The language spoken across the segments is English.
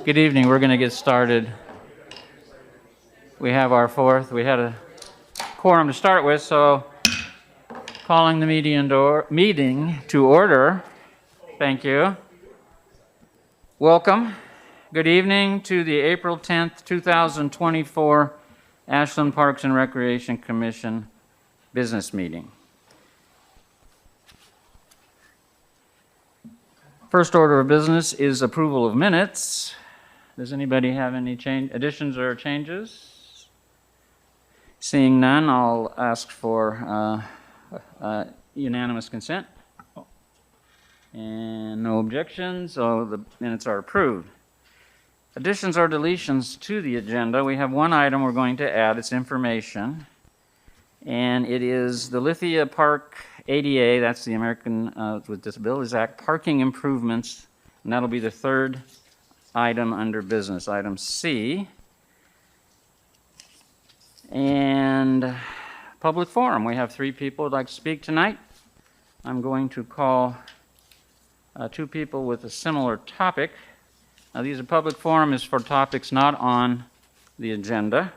Good evening. We're going to get started. We have our fourth. We had a quorum to start with, so calling the meeting to order. Thank you. Welcome. Good evening to the April 10th, 2024 Ashland Parks and Recreation Commission business meeting. First order of business is approval of minutes. Does anybody have any additions or changes? Seeing none, I'll ask for unanimous consent. And no objections, so the minutes are approved. Additions or deletions to the agenda. We have one item we're going to add. It's information. And it is the Lithia Park ADA, that's the American with Disabilities Act, parking improvements. And that'll be the third item under business, item C. And public forum. We have 3 people who'd like to speak tonight. I'm going to call 2 people with a similar topic. Now, these are public forum is for topics not on the agenda.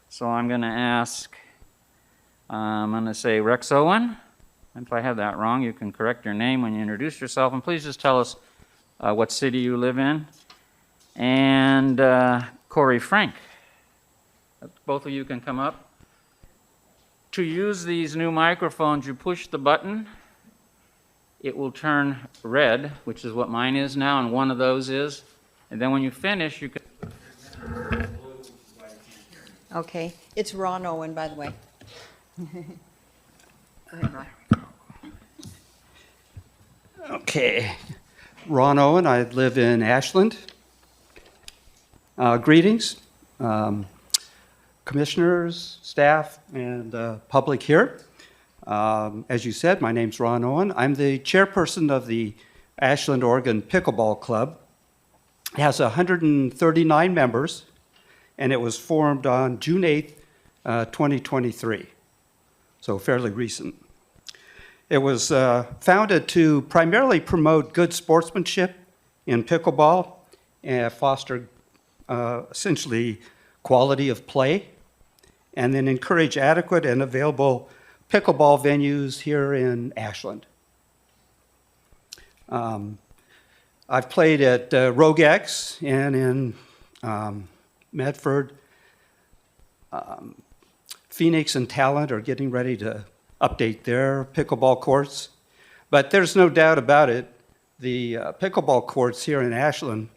So I'm going to ask, I'm going to say Rex Owen. And if I have that wrong, you can correct your name when you introduce yourself. And please just tell us what city you live in. And Corey Frank. Both of you can come up. To use these new microphones, you push the button. It will turn red, which is what mine is now, and one of those is. And then when you finish, you can... Okay. It's Ron Owen, by the way. Go ahead, Ron. Okay. Ron Owen, I live in Ashland. Greetings, commissioners, staff, and public here. As you said, my name's Ron Owen. I'm the chairperson of the Ashland, Oregon Pickleball Club. It has 139 members, and it was formed on June 8th, 2023, so fairly recent. It was founded to primarily promote good sportsmanship in pickleball and foster essentially quality of play, and then encourage adequate and available pickleball venues here in Ashland. I've played at Rogex and in Medford. Phoenix and Talent are getting ready to update their pickleball courts. But there's no doubt about it, the pickleball courts here in Ashland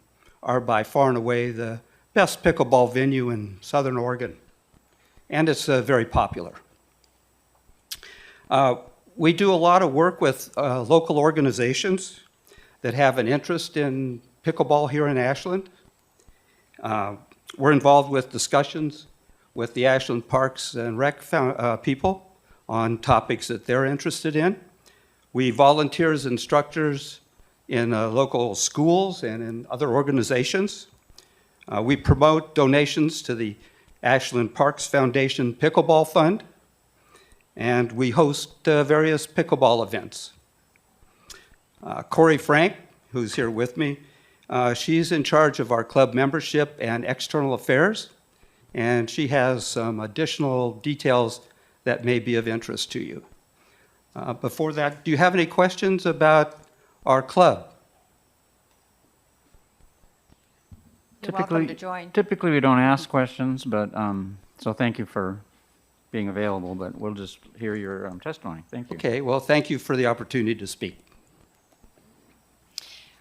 are by far and away the best pickleball venue in Southern Oregon. And it's very popular. We do a lot of work with local organizations that have an interest in pickleball here in Ashland. We're involved with discussions with the Ashland Parks and Rec people on topics that they're interested in. We volunteer as instructors in local schools and in other organizations. We promote donations to the Ashland Parks Foundation Pickleball Fund, and we host various pickleball events. Corey Frank, who's here with me, she's in charge of our club membership and external affairs, and she has some additional details that may be of interest to you. Before that, do you have any questions about our club? You're welcome to join. Typically, we don't ask questions, but so thank you for being available, but we'll just hear your testimony. Thank you. Okay, well, thank you for the opportunity to speak.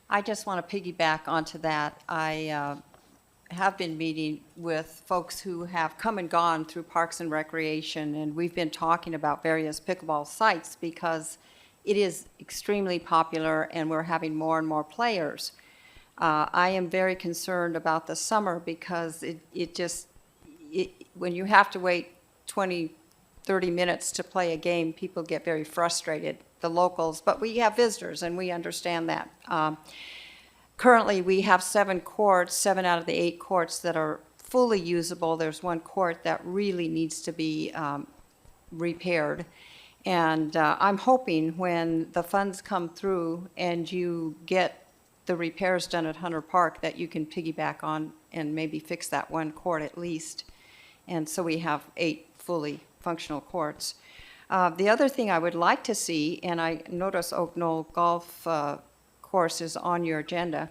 I just want to piggyback onto that. I have been meeting with folks who have come and gone through Parks and Recreation, and we've been talking about various pickleball sites because it is extremely popular and we're having more and more players. I am very concerned about the summer because when you have to wait 20, 30 minutes to play a game, people get very frustrated, the locals, but we have visitors and we understand that. Currently, we have 7 courts, 7 out of the 8 courts that are fully usable. There's 1 court that really needs to be repaired. And I'm hoping when the funds come through and you get the repairs done at Hunter Park that you can piggyback on and maybe fix that one court at least. And so we have 8 fully functional courts. The other thing I would like to see, and I notice Oak Knoll Golf course is on your agenda.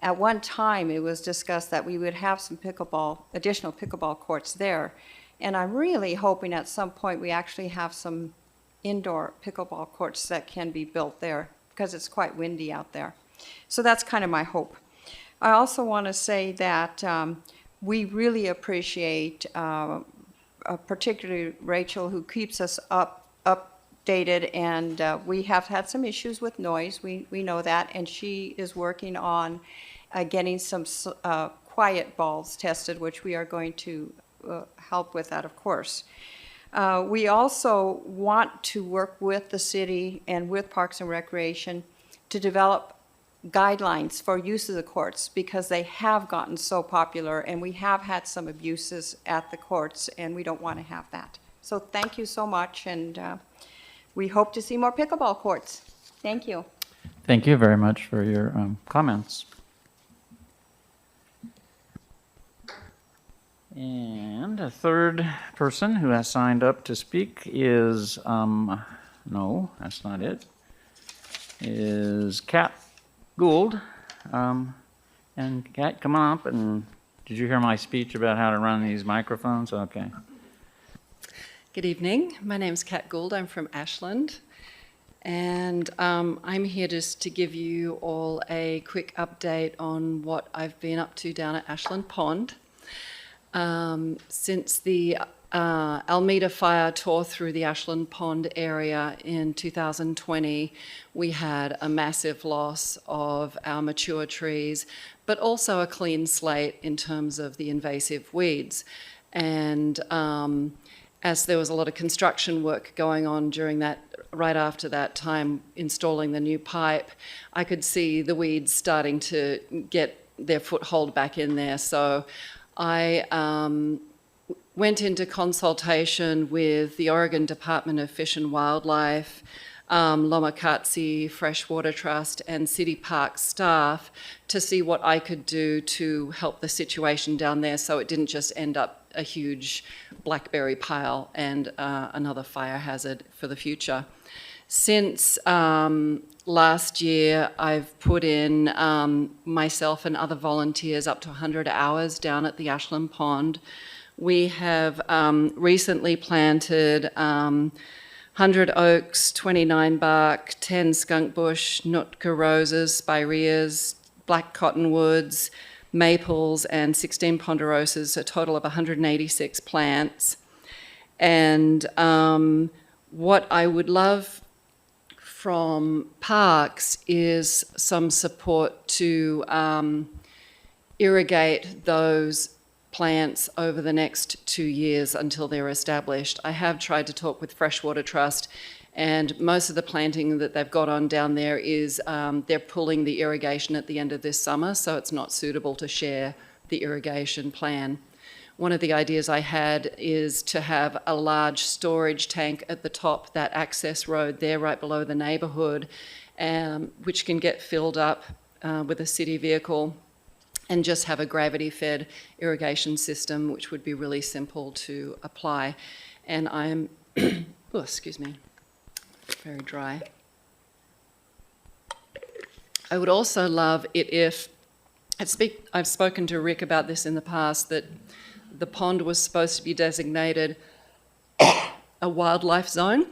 At one time, it was discussed that we would have some additional pickleball courts there. And I'm really hoping at some point we actually have some indoor pickleball courts that can be built there, because it's quite windy out there. So that's kind of my hope. I also want to say that we really appreciate, particularly Rachel, who keeps us updated, and we have had some issues with noise. We know that, and she is working on getting some quiet balls tested, which we are going to help with that, of course. We also want to work with the city and with Parks and Recreation to develop guidelines for use of the courts, because they have gotten so popular and we have had some abuses at the courts, and we don't want to have that. So thank you so much, and we hope to see more pickleball courts. Thank you. Thank you very much for your comments. And a third person who has signed up to speak is, no, that's not it, is Kat Gould. And Kat, come on up, and did you hear my speech about how to run these microphones? Okay. Good evening. My name's Kat Gould. I'm from Ashland. And I'm here just to give you all a quick update on what I've been up to down at Ashland Pond. Since the Almeida fire tore through the Ashland Pond area in 2020, we had a massive loss of our mature trees, but also a clean slate in terms of the invasive weeds. And as there was a lot of construction work going on during that, right after that time, installing the new pipe, I could see the weeds starting to get their foothold back in there. So I went into consultation with the Oregon Department of Fish and Wildlife, Lomakatsi Freshwater Trust, and City Park staff to see what I could do to help the situation down there, so it didn't just end up a huge blackberry pile and another fire hazard for the future. Since last year, I've put in myself and other volunteers up to 100 hours down at the Ashland Pond. We have recently planted 100 oaks, 29 bark, 10 skunk bush, Nootka roses, spireas, black cottonwoods, maples, and 16 ponderosas, a total of 186 plants. And what I would love from Parks is some support to irrigate those plants over the next 2 years until they're established. I have tried to talk with Freshwater Trust, and most of the planting that they've got on down there is they're pulling the irrigation at the end of this summer, so it's not suitable to share the irrigation plan. One of the ideas I had is to have a large storage tank at the top, that access road there right below the neighbourhood, which can get filled up with a city vehicle, and just have a gravity-fed irrigation system, which would be really simple to apply. And I'm, oh, excuse me, very dry. I would also love it if, I've spoken to Rick about this in the past, that the pond was supposed to be designated a wildlife zone,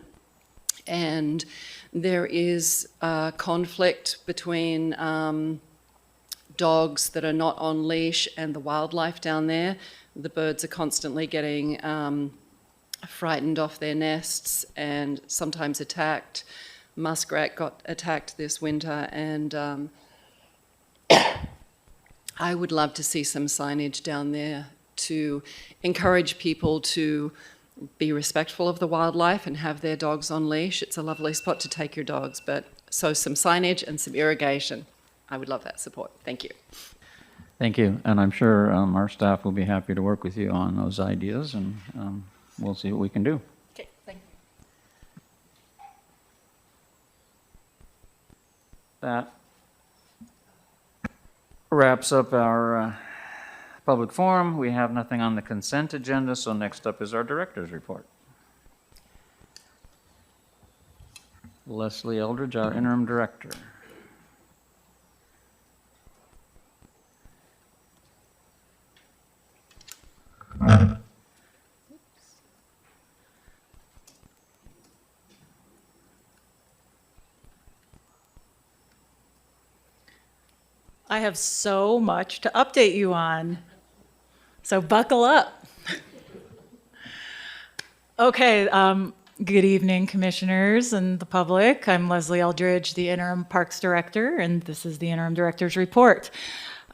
and there is a conflict between dogs that are not on leash and the wildlife down there. The birds are constantly getting frightened off their nests and sometimes attacked. Muskrat got attacked this winter, and I would love to see some signage down there to encourage people to be respectful of the wildlife and have their dogs on leash. It's a lovely spot to take your dogs, but so some signage and some irrigation. I would love that support. Thank you. Thank you, and I'm sure our staff will be happy to work with you on those ideas, and we'll see what we can do. Okay, thank you. That wraps up our public forum. We have nothing on the consent agenda, so next up is our director's report. Leslie Eldridge, our interim director. I have so much to update you on, so buckle up. Okay, good evening, commissioners and the public. I'm Leslie Eldridge, the interim parks director, and this is the interim director's report.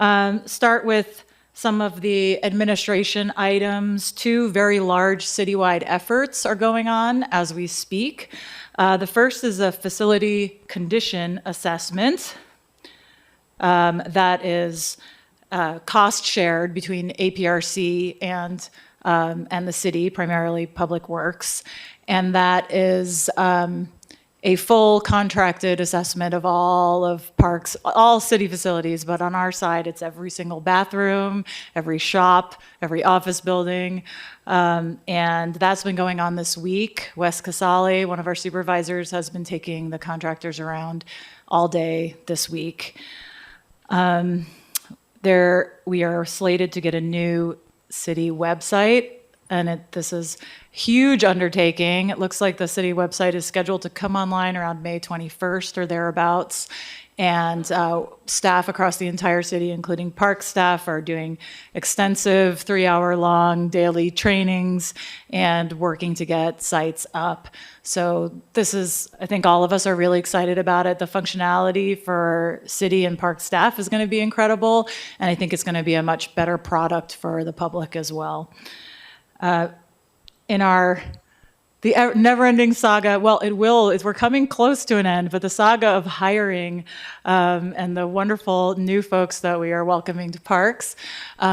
Start with some of the administration items. Two very large citywide efforts are going on as we speak. The first is a facility condition assessment. That is cost shared between APRC and the city, primarily Public Works, and that is a full contracted assessment of all of parks, all city facilities, but on our side, it's every single bathroom, every shop, every office building, and that's been going on this week. Wes Casale, one of our supervisors, has been taking the contractors around all day this week. We are slated to get a new city website, and this is huge undertaking. It looks like the city website is scheduled to come online around May 21st or thereabouts. And staff across the entire city, including park staff, are doing extensive 3-hour-long daily trainings and working to get sites up. So this is, I think all of us are really excited about it. The functionality for city and park staff is going to be incredible, and I think it's going to be a much better product for the public as well. The never-ending saga, well, we're coming close to an end, but the saga of hiring and the wonderful new folks that we are welcoming to parks.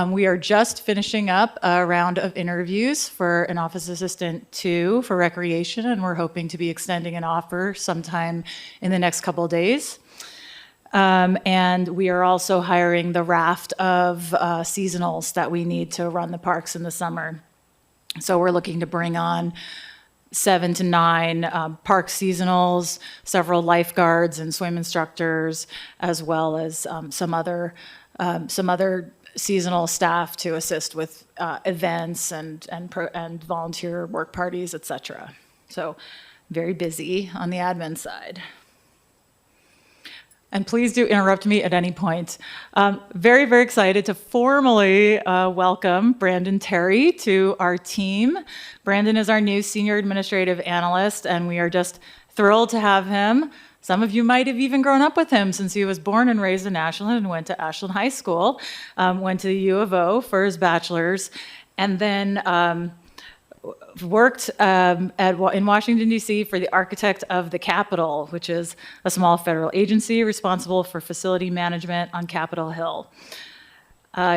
We are just finishing up a round of interviews for an office assistant 2 for recreation, and we're hoping to be extending an offer sometime in the next couple of days. And we are also hiring the raft of seasonals that we need to run the parks in the summer. So we're looking to bring on 7 to 9 park seasonals, several lifeguards and swim instructors, as well as some other seasonal staff to assist with events and volunteer work parties, etc. So very busy on the admin side. And please do interrupt me at any point. Very, very excited to formally welcome Brandon Terry to our team. Brandon is our new Senior Administrative Analyst, and we are just thrilled to have him. Some of you might have even grown up with him since he was born and raised in Ashland and went to Ashland High School, went to the U of O for his bachelor's, and then worked in Washington, D.C. for the architect of the Capitol, which is a small federal agency responsible for facility management on Capitol Hill.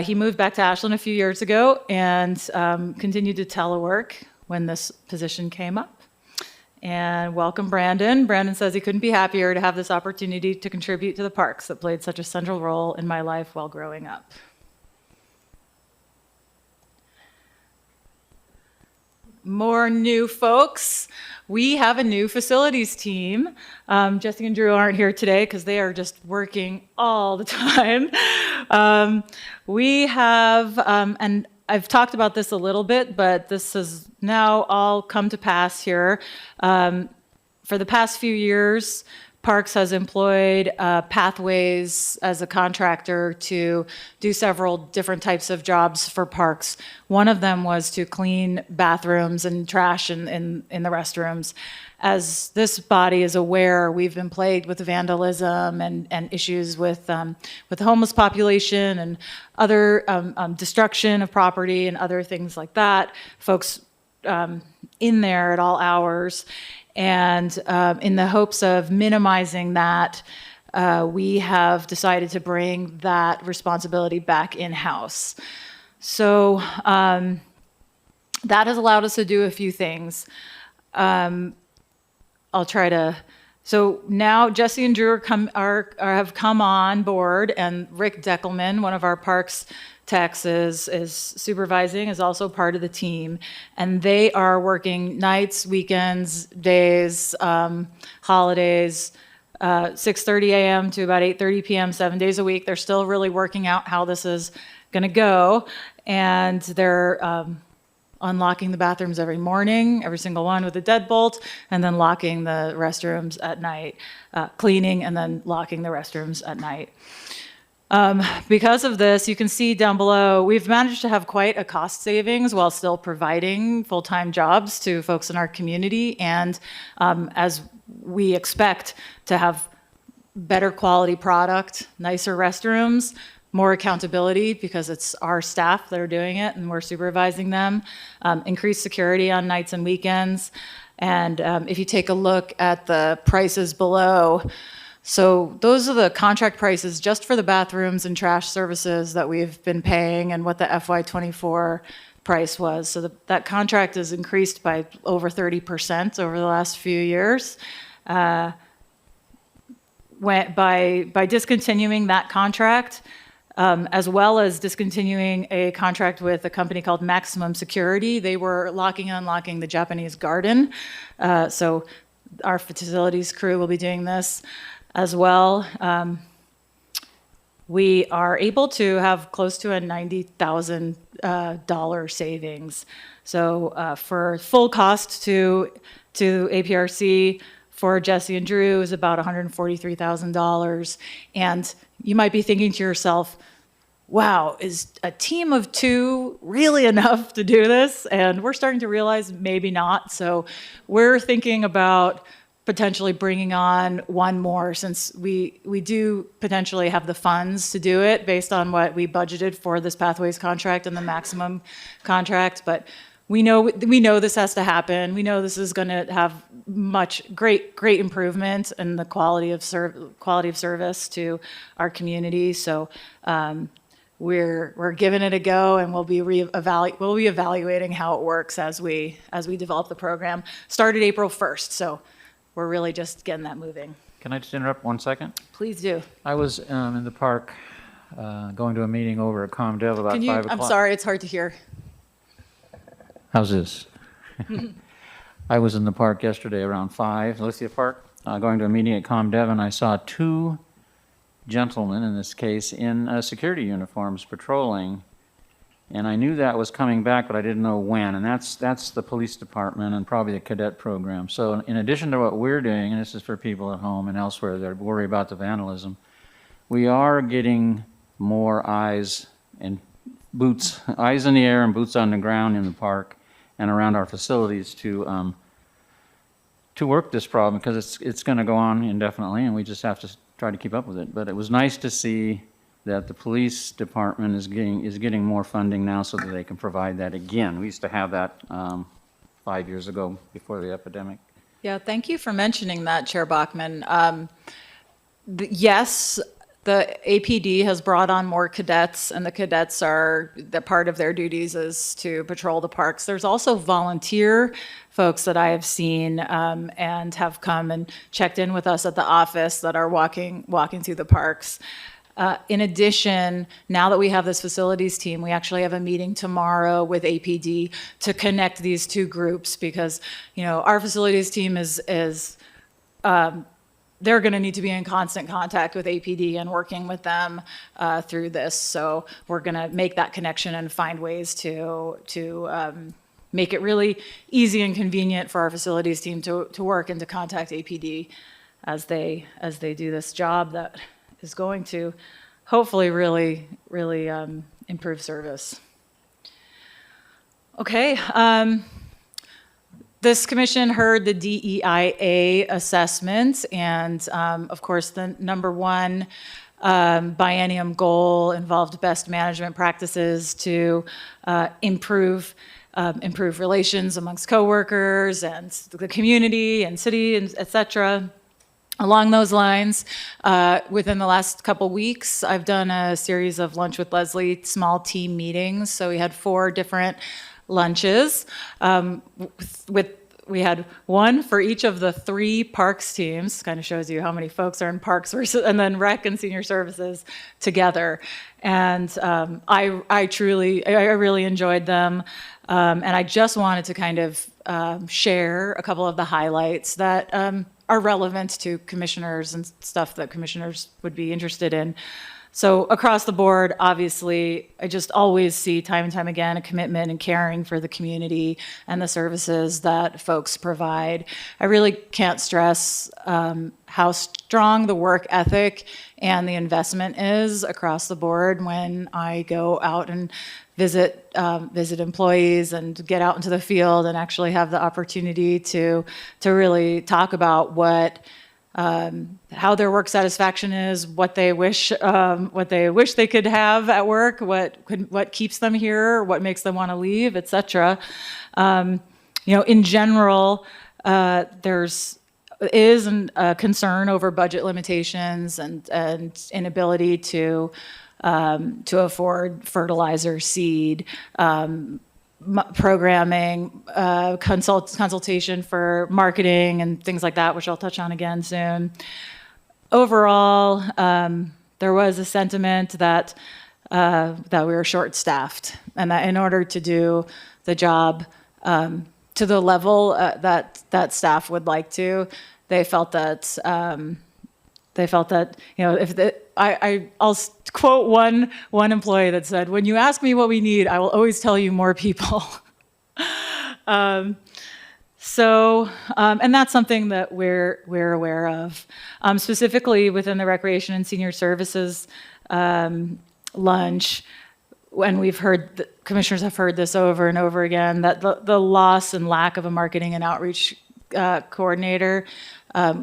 He moved back to Ashland a few years ago and continued to telework when this position came up. And welcome, Brandon. Brandon says he couldn't be happier to have this opportunity to contribute to the parks that played such a central role in my life while growing up. More new folks. We have a new facilities team. Jesse and Drew aren't here today because they are just working all the time. We have, and I've talked about this a little bit, but this has now all come to pass here. For the past few years, Parks has employed Pathways as a contractor to do several different types of jobs for parks. One of them was to clean bathrooms and trash in the restrooms. As this body is aware, we've been plagued with vandalism and issues with the homeless population and other destruction of property and other things like that. Folks in there at all hours. And in the hopes of minimizing that, we have decided to bring that responsibility back in-house. So that has allowed us to do a few things. I'll try to So now Jesse and Drew have come on board, and Rick Deckelman, one of our parks techs, is supervising, is also part of the team, and they are working nights, weekends, days, holidays, 6:30 a.m. to about 8:30 p.m. 7 days a week. They're still really working out how this is going to go, and they're unlocking the bathrooms every morning, every single one with a deadbolt, and then locking the restrooms at night, cleaning and then locking the restrooms at night. Because of this, you can see down below, we've managed to have quite a cost savings while still providing full-time jobs to folks in our community, and as we expect to have better quality product, nicer restrooms, more accountability because it's our staff that are doing it and we're supervising them, increased security on nights and weekends. And if you take a look at the prices below, so those are the contract prices just for the bathrooms and trash services that we've been paying and what the FY24 price was. So that contract has increased by over 30% over the last few years. By discontinuing that contract, as well as discontinuing a contract with a company called Maximum Security. They were locking and unlocking the Japanese garden. So our facilities crew will be doing this as well. We are able to have close to a $90,000 savings. So for full cost to APRC, for Jesse and Drew is about $143,000. And you might be thinking to yourself, wow, is a team of two really enough to do this? And we're starting to realize maybe not. So we're thinking about potentially bringing on one more, since we do potentially have the funds to do it based on what we budgeted for this Pathways contract and the Maximum contract. But we know this has to happen. We know this is going to have great improvement in the quality of service to our community. So we're giving it a go, and we'll be evaluating how it works as we develop the program. Started April 1st, so we're really just getting that moving. Can I just interrupt 1 second? Please do. I was in the park going to a meeting over at ComDev about 5 o'clock. I'm sorry, it's hard to hear. How's this? I was in the park yesterday around 5, Lithia Park, going to a meeting at ComDev, and I saw 2 gentlemen, in this case, in security uniforms patrolling. And I knew that was coming back, but I didn't know when. And that's the police department and probably the cadet program. So in addition to what we're doing, and this is for people at home and elsewhere that worry about the vandalism, we are getting more eyes in the air and boots on the ground in the park and around our facilities to work this problem, because it's going to go on indefinitely, and we just have to try to keep up with it. But it was nice to see that the police department is getting more funding now so that they can provide that again. We used to have that 5 years ago before the epidemic. Yeah, thank you for mentioning that, Chair Bachman. Yes, the APD has brought on more cadets, and the cadets the part of their duties is to patrol the parks. There's also volunteer folks that I have seen and have come and checked in with us at the office that are walking through the parks. In addition, now that we have this facilities team, we actually have a meeting tomorrow with APD to connect these two groups, because our facilities team they're going to need to be in constant contact with APD and working with them through this. So we're going to make that connection and find ways to make it really easy and convenient for our facilities team to work and to contact APD as they do this job that is going to hopefully really improve service. Okay. This commission heard the DEIA assessment, and of course the number one biennium goal involved best management practices to improve relations amongst coworkers and the community and city, and et cetera. Along those lines, within the last couple weeks, I've done a series of Lunch with Leslie small team meetings. So we had 4 different lunches with we had one for each of the 3 parks teams. Kind of shows you how many folks are in parks versus, and then rec and senior services together. And I really enjoyed them. And I just wanted to kind of share a couple of the highlights that are relevant to commissioners and stuff that commissioners would be interested in. So across the board, obviously, I just always see time and time again a commitment and caring for the community and the services that folks provide. I really can't stress how strong the work ethic and the investment is across the board when I go out and visit employees and get out into the field and actually have the opportunity to really talk about how their work satisfaction is, what they wish they could have at work, what keeps them here, what makes them want to leave, etc. In general, there's a concern over budget limitations and inability to afford fertilizer, seed, programming, consultation for marketing and things like that, which I'll touch on again soon. Overall, there was a sentiment that we were short-staffed, and that in order to do the job to the level that staff would like to, they felt that I'll quote one employee that said, "When you ask me what we need, I will always tell you more people." And that's something that we're aware of, specifically within the Recreation and Senior Services lunch. When commissioners have heard this over and over again, that the loss and lack of a marketing and outreach coordinator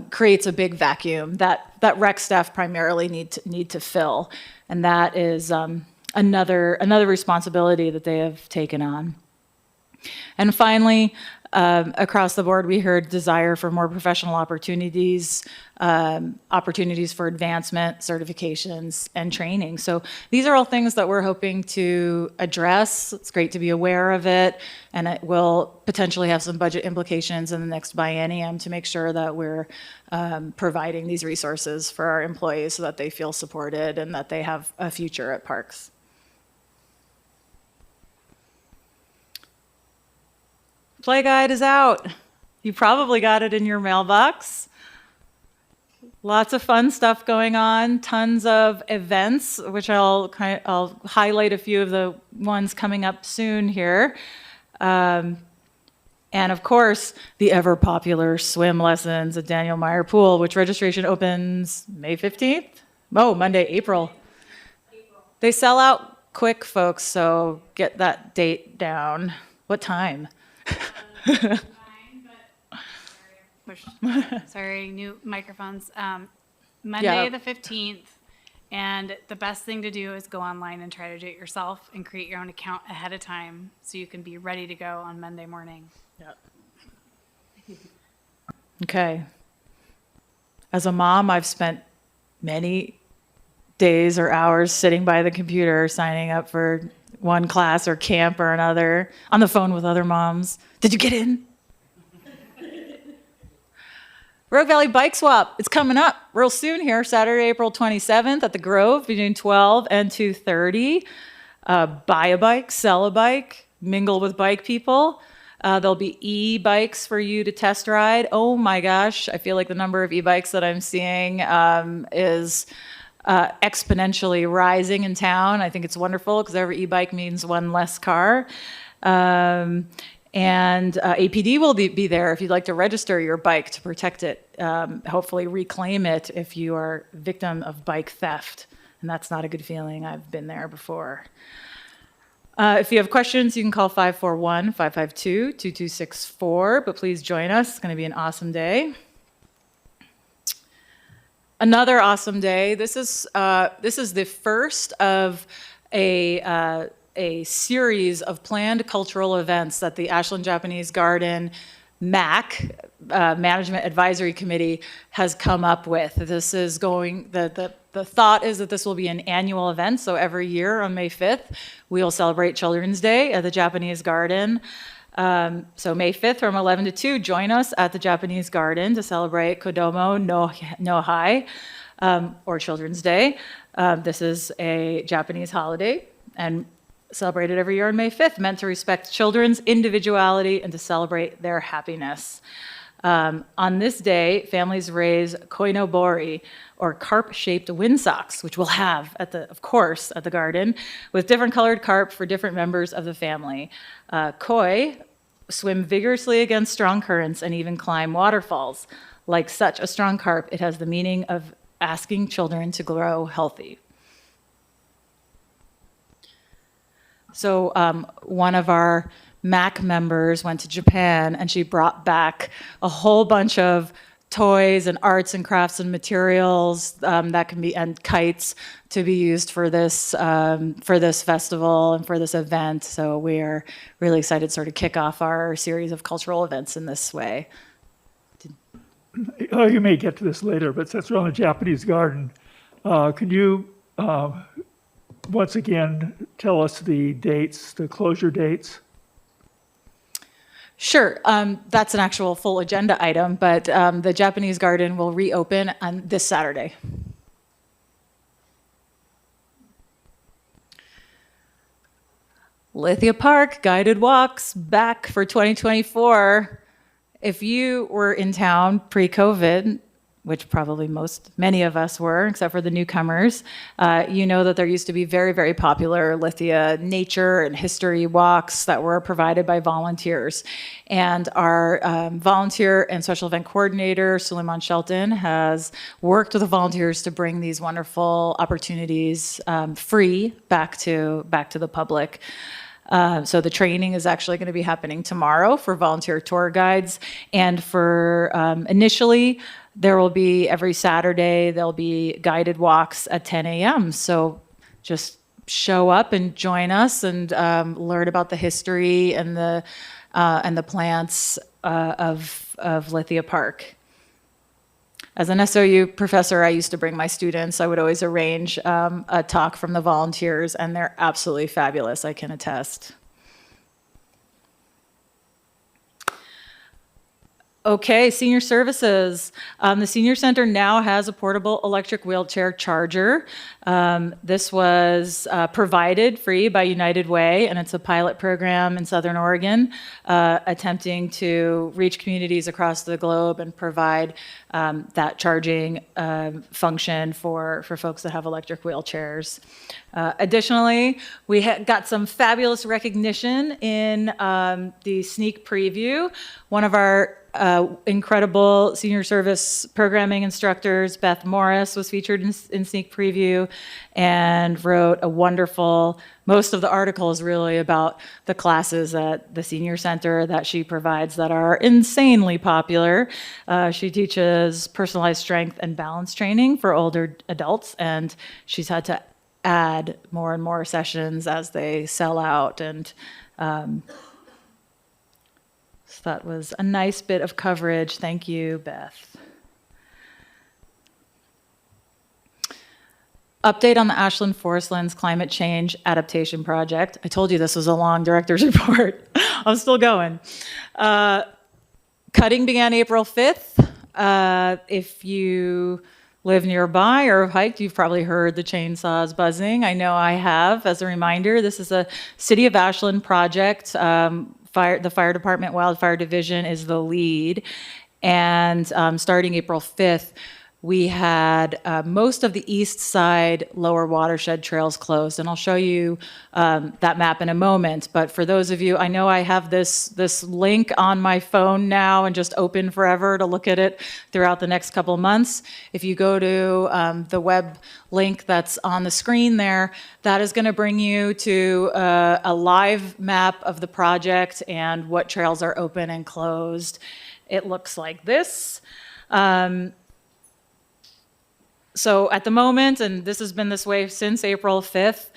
creates a big vacuum that rec staff primarily need to fill, and that is another responsibility that they have taken on. And finally, across the board, we heard desire for more professional opportunities for advancement, certifications, and training. So these are all things that we're hoping to address. It's great to be aware of it, and it will potentially have some budget implications in the next biennium to make sure that we're providing these resources for our employees so that they feel supported and that they have a future at parks. Play guide is out. You probably got it in your mailbox. Lots of fun stuff going on, tons of events, which I'll highlight a few of the ones coming up soon here. And of course, the ever popular swim lessons at Daniel Meyer Pool, which registration opens May 15th? Oh, Monday, April. They sell out quick, folks, so get that date down. What time? Sorry, new microphones. Monday Yeah. the 15th, and the best thing to do is go online and try to do it yourself and create your own account ahead of time so you can be ready to go on Monday morning. Okay. As a mom, I've spent many days or hours sitting by the computer signing up for one class or camp or another, on the phone with other moms. Did you get in? Rogue Valley Bike Swap, it's coming up real soon here, Saturday, April 27th at the Grove between 12 and 2:30. Buy a bike, sell a bike, mingle with bike people. There'll be e-bikes for you to test ride. Oh my gosh, I feel like the number of e-bikes that I'm seeing is exponentially rising in town. I think it's wonderful because every e-bike means one less car. And APD will be there if you'd like to register your bike to protect it, hopefully reclaim it if you are a victim of bike theft. And that's not a good feeling. I've been there before. If you have questions, you can call 541-552-2264, but please join us. It's going to be an awesome day. Another awesome day. This is the first of a series of planned cultural events that the Ashland Japanese Garden MAC, Management Advisory Committee, has come up with. This is going, the thought is that this will be an annual event, so every year on May 5th, we will celebrate Children's Day at the Japanese Garden. So May 5th from 11 to 2, join us at the Japanese Garden to celebrate Kodomo no Hai, or Children's Day. This is a Japanese holiday and celebrated every year on May 5th, meant to respect children's individuality and to celebrate their happiness. On this day, families raise koinobori, or carp-shaped wind socks, which we'll have of course, at the garden, with different colored carp for different members of the family. Koi swim vigorously against strong currents and even climb waterfalls. Like such a strong carp, it has the meaning of asking children to grow healthy. So one of our MAC members went to Japan, and she brought back a whole bunch of toys and arts and crafts and materials that can be, and kites to be used for this festival and for this event. So we are really excited to sort of kick off our series of cultural events in this way. Oh, you may get to this later, but since we're on the Japanese Garden, could you once again tell us the dates, the closure dates? Sure, that's an actual full agenda item, but the Japanese Garden will reopen on this Saturday. Lithia Park guided walks back for 2024. If you were in town pre-COVID, which probably many of us were, except for the newcomers, you know that there used to be very, very popular Lithia nature and history walks that were provided by volunteers. And our volunteer and special event coordinator, Suleiman Shelton, has worked with the volunteers to bring these wonderful opportunities free back to the public. So the training is actually going to be happening tomorrow for volunteer tour guides. And for initially, there will be every Saturday, there'll be guided walks at 10 a.m. So just show up and join us and learn about the history and the plants of Lithia Park. As an SOU professor, I used to bring my students. I would always arrange a talk from the volunteers, and they're absolutely fabulous, I can attest. Okay, senior services. The senior center now has a portable electric wheelchair charger. This was provided free by United Way, and it's a pilot program in Southern Oregon, attempting to reach communities across the globe and provide that charging function for folks that have electric wheelchairs. Additionally, we got some fabulous recognition in the sneak preview. One of our incredible senior service programming instructors, Beth Morris, was featured in Sneak Preview and wrote a wonderful, most of the article is really about the classes at the senior center that she provides that are insanely popular. She teaches personalized strength and balance training for older adults, and she's had to add more and more sessions as they sell out, and so that was a nice bit of coverage. Thank you, Beth. Update on the Ashland Forestlands Climate Change Adaptation Project. I told you this was a long director's report. I'm still going. Cutting began April 5th. If you live nearby or have hiked, you've probably heard the chainsaws buzzing. I know I have. As a reminder, this is a City of Ashland project. The Fire Department Wildfire Division is the lead. And starting April 5th, we had most of the east side lower watershed trails closed. And I'll show you that map in a moment. But for those of you, I know I have this link on my phone now and just open forever to look at it throughout the next couple months. If you go to the web link that's on the screen there, that is going to bring you to a live map of the project and what trails are open and closed. It looks like this. So at the moment, and this has been this way since April 5th,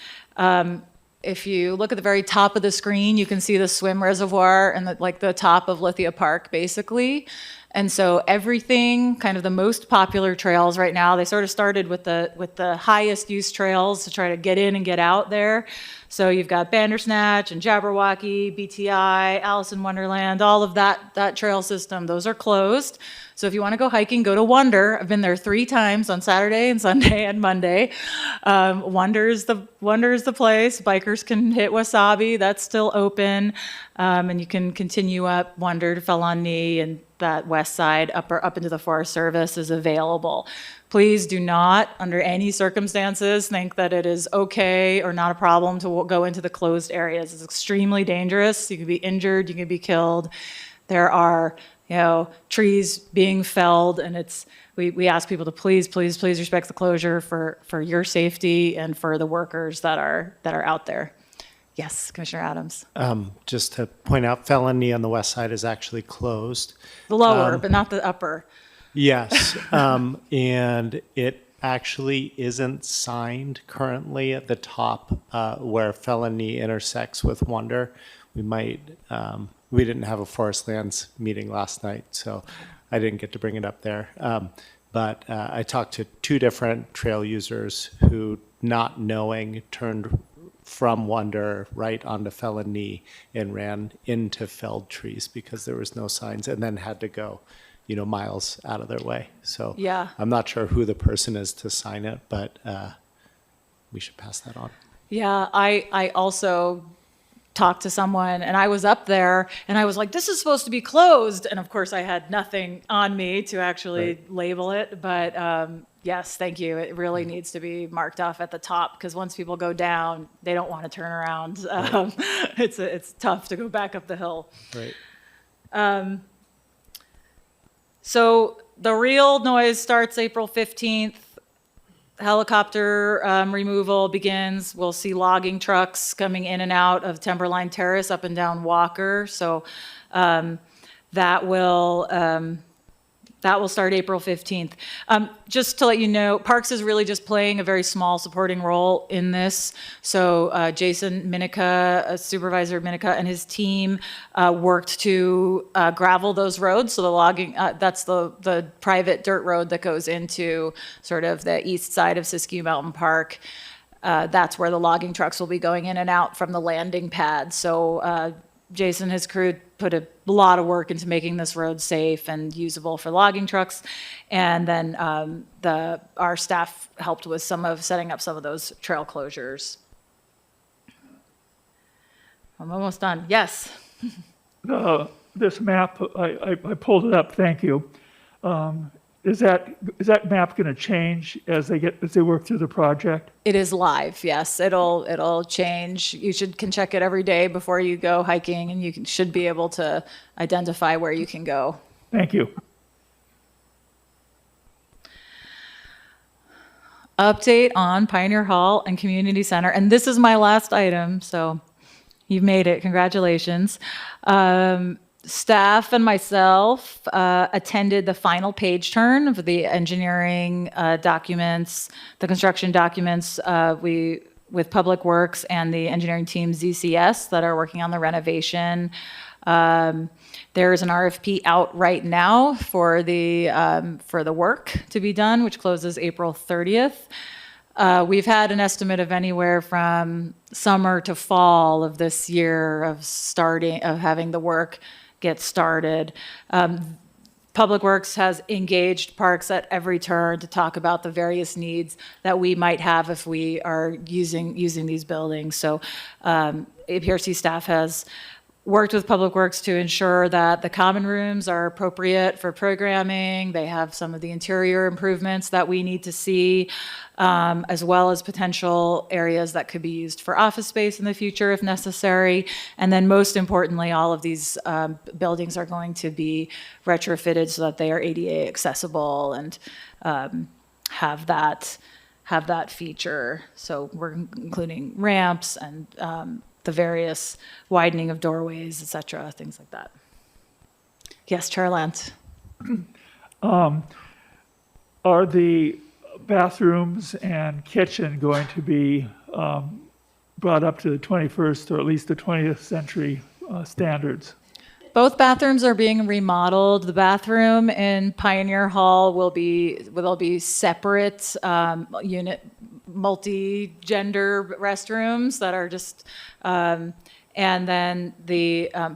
if you look at the very top of the screen, you can see the swim reservoir and the top of Lithia Park, basically. And so everything, kind of the most popular trails right now, they sort of started with the highest use trails to try to get in and get out there. So you've got Bandersnatch and Jabberwocky, BTI, Alice in Wonderland, all of that trail system. Those are closed. So if you want to go hiking, go to Wonder. I've been there 3 times on Saturday and Sunday and Monday. Wonder is the place. Bikers can hit Wasabi. That's still open. And you can continue up Wonder to Felony, and that west side up into the Forest Service is available. Please do not, under any circumstances, think that it is okay or not a problem to go into the closed areas. It's extremely dangerous. You can be injured, you can be killed. There are, trees being felled, and we ask people to please respect the closure for your safety and for the workers that are out there. Yes, Commissioner Adams. Just to point out, Felony on the west side is actually closed. The lower, but not the upper. Yes, and it actually isn't signed currently at the top where Felony intersects with Wonder. We didn't have a Forest Lands meeting last night, so I didn't get to bring it up there. But I talked to 2 different trail users who, not knowing, turned from Wonder right onto Felony and ran into felled trees because there was no signs, and then had to go miles out of their way. So Yeah. I'm not sure who the person is to sign it, but we should pass that on. Yeah, I also talked to someone, and I was up there, and I was like, this is supposed to be closed. And of course, I had nothing on me to actually label it. But yes, thank you. It really needs to be marked off at the top, because once people go down, they don't want to turn around. It's tough to go back up the hill. Right. So the real noise starts April 15th. Helicopter removal begins. We'll see logging trucks coming in and out of Timberline Terrace up and down Walker. So that will start April 15th. Just to let you know, Parks is really just playing a very small supporting role in this. So Jason Minica, Supervisor Minica, and his team worked to gravel those roads. So the logging, that's the private dirt road that goes into sort of the east side of Siskiyou Mountain Park. That's where the logging trucks will be going in and out from the landing pad. So Jason and his crew put a lot of work into making this road safe and usable for logging trucks. And then our staff helped with setting up some of those trail closures. I'm almost done. Yes. This map, I pulled it up, thank you. Is that map going to change as they work through the project? It is live, yes. It'll change. You can check it every day before you go hiking, and you should be able to identify where you can go. Thank you. Update on Pioneer Hall and Community Center, and this is my last item, so you've made it. Congratulations. Staff and myself attended the final page turn of the engineering documents, the construction documents with Public Works and the engineering team ZCS that are working on the renovation. There is an RFP out right now for the work to be done, which closes April 30th. We've had an estimate of anywhere from summer to fall of this year of having the work get started. Public Works has engaged Parks at every turn to talk about the various needs that we might have if we are using these buildings. So APRC staff has worked with Public Works to ensure that the common rooms are appropriate for programming. They have some of the interior improvements that we need to see, as well as potential areas that could be used for office space in the future if necessary. And then most importantly, all of these buildings are going to be retrofitted so that they are ADA accessible and have that feature. So we're including ramps and the various widening of doorways, et cetera, things like that. Yes, Chair Lance. Are the bathrooms and kitchen going to be brought up to the 21st or at least the 20th century standards? Both bathrooms are being remodeled. The bathroom in Pioneer Hall will be separate unit, multi-gender restrooms that are just, and then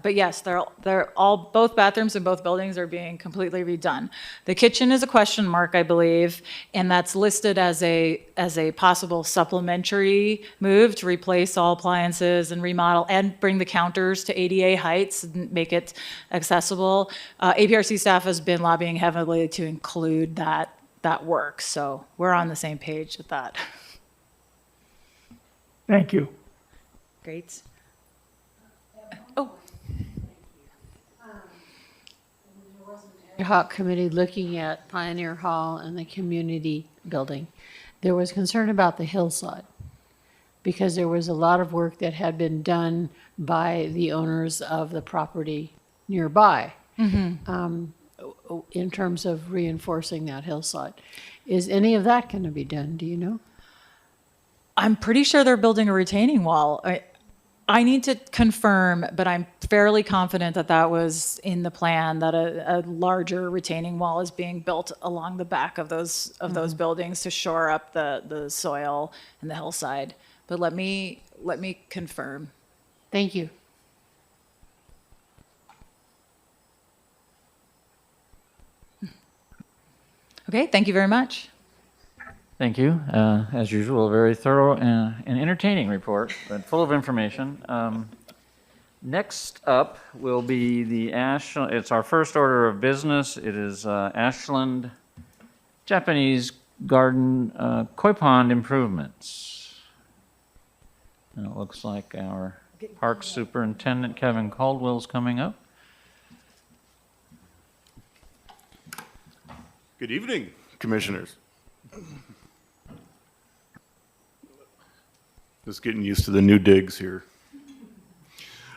but yes, both bathrooms in both buildings are being completely redone. The kitchen is a question mark, I believe, and that's listed as a possible supplementary move to replace all appliances and remodel and bring the counters to ADA heights and make it accessible. APRC staff has been lobbying heavily to include that work, so we're on the same page with that. Thank you. Great. Ad hoc committee looking at Pioneer Hall and the community building. There was concern about the hillside because there was a lot of work that had been done by the owners of the property nearby in terms of reinforcing that hillside. Is any of that going to be done? Do you know? I'm pretty sure they're building a retaining wall. I need to confirm, but I'm fairly confident that was in the plan, that a larger retaining wall is being built along the back of those buildings to shore up the soil and the hillside. But let me confirm. Thank you. Okay, thank you very much. Thank you. As usual, a very thorough and entertaining report, but full of information. Next up will be the Ashland. It's our first order of business. It is Ashland Japanese Garden koi pond improvements. And it looks like our Park Superintendent Kevin Caldwell is coming up. Good evening, Commissioners. Just getting used to the new digs here.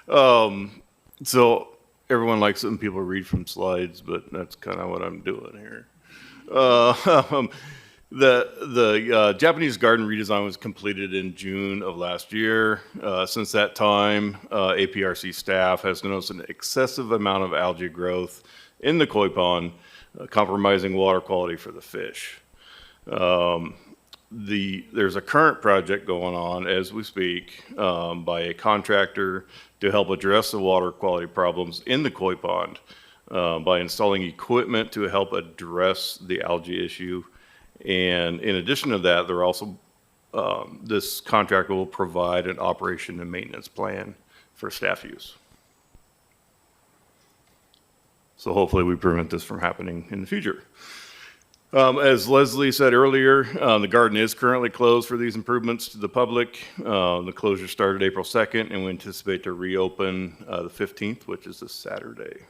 So everyone likes it when people read from slides, but that's kind of what I'm doing here. The Japanese garden redesign was completed in June of last year. Since that time, APRC staff has noticed an excessive amount of algae growth in the koi pond, compromising water quality for the fish. There's a current project going on as we speak by a contractor to help address the water quality problems in the koi pond by installing equipment to help address the algae issue. And in addition to that, they're also this contractor will provide an operation and maintenance plan for staff use. So hopefully we prevent this from happening in the future. As Leslie said earlier, the garden is currently closed for these improvements to the public. The closure started April 2nd, and we anticipate to reopen the 15th, which is this Saturday.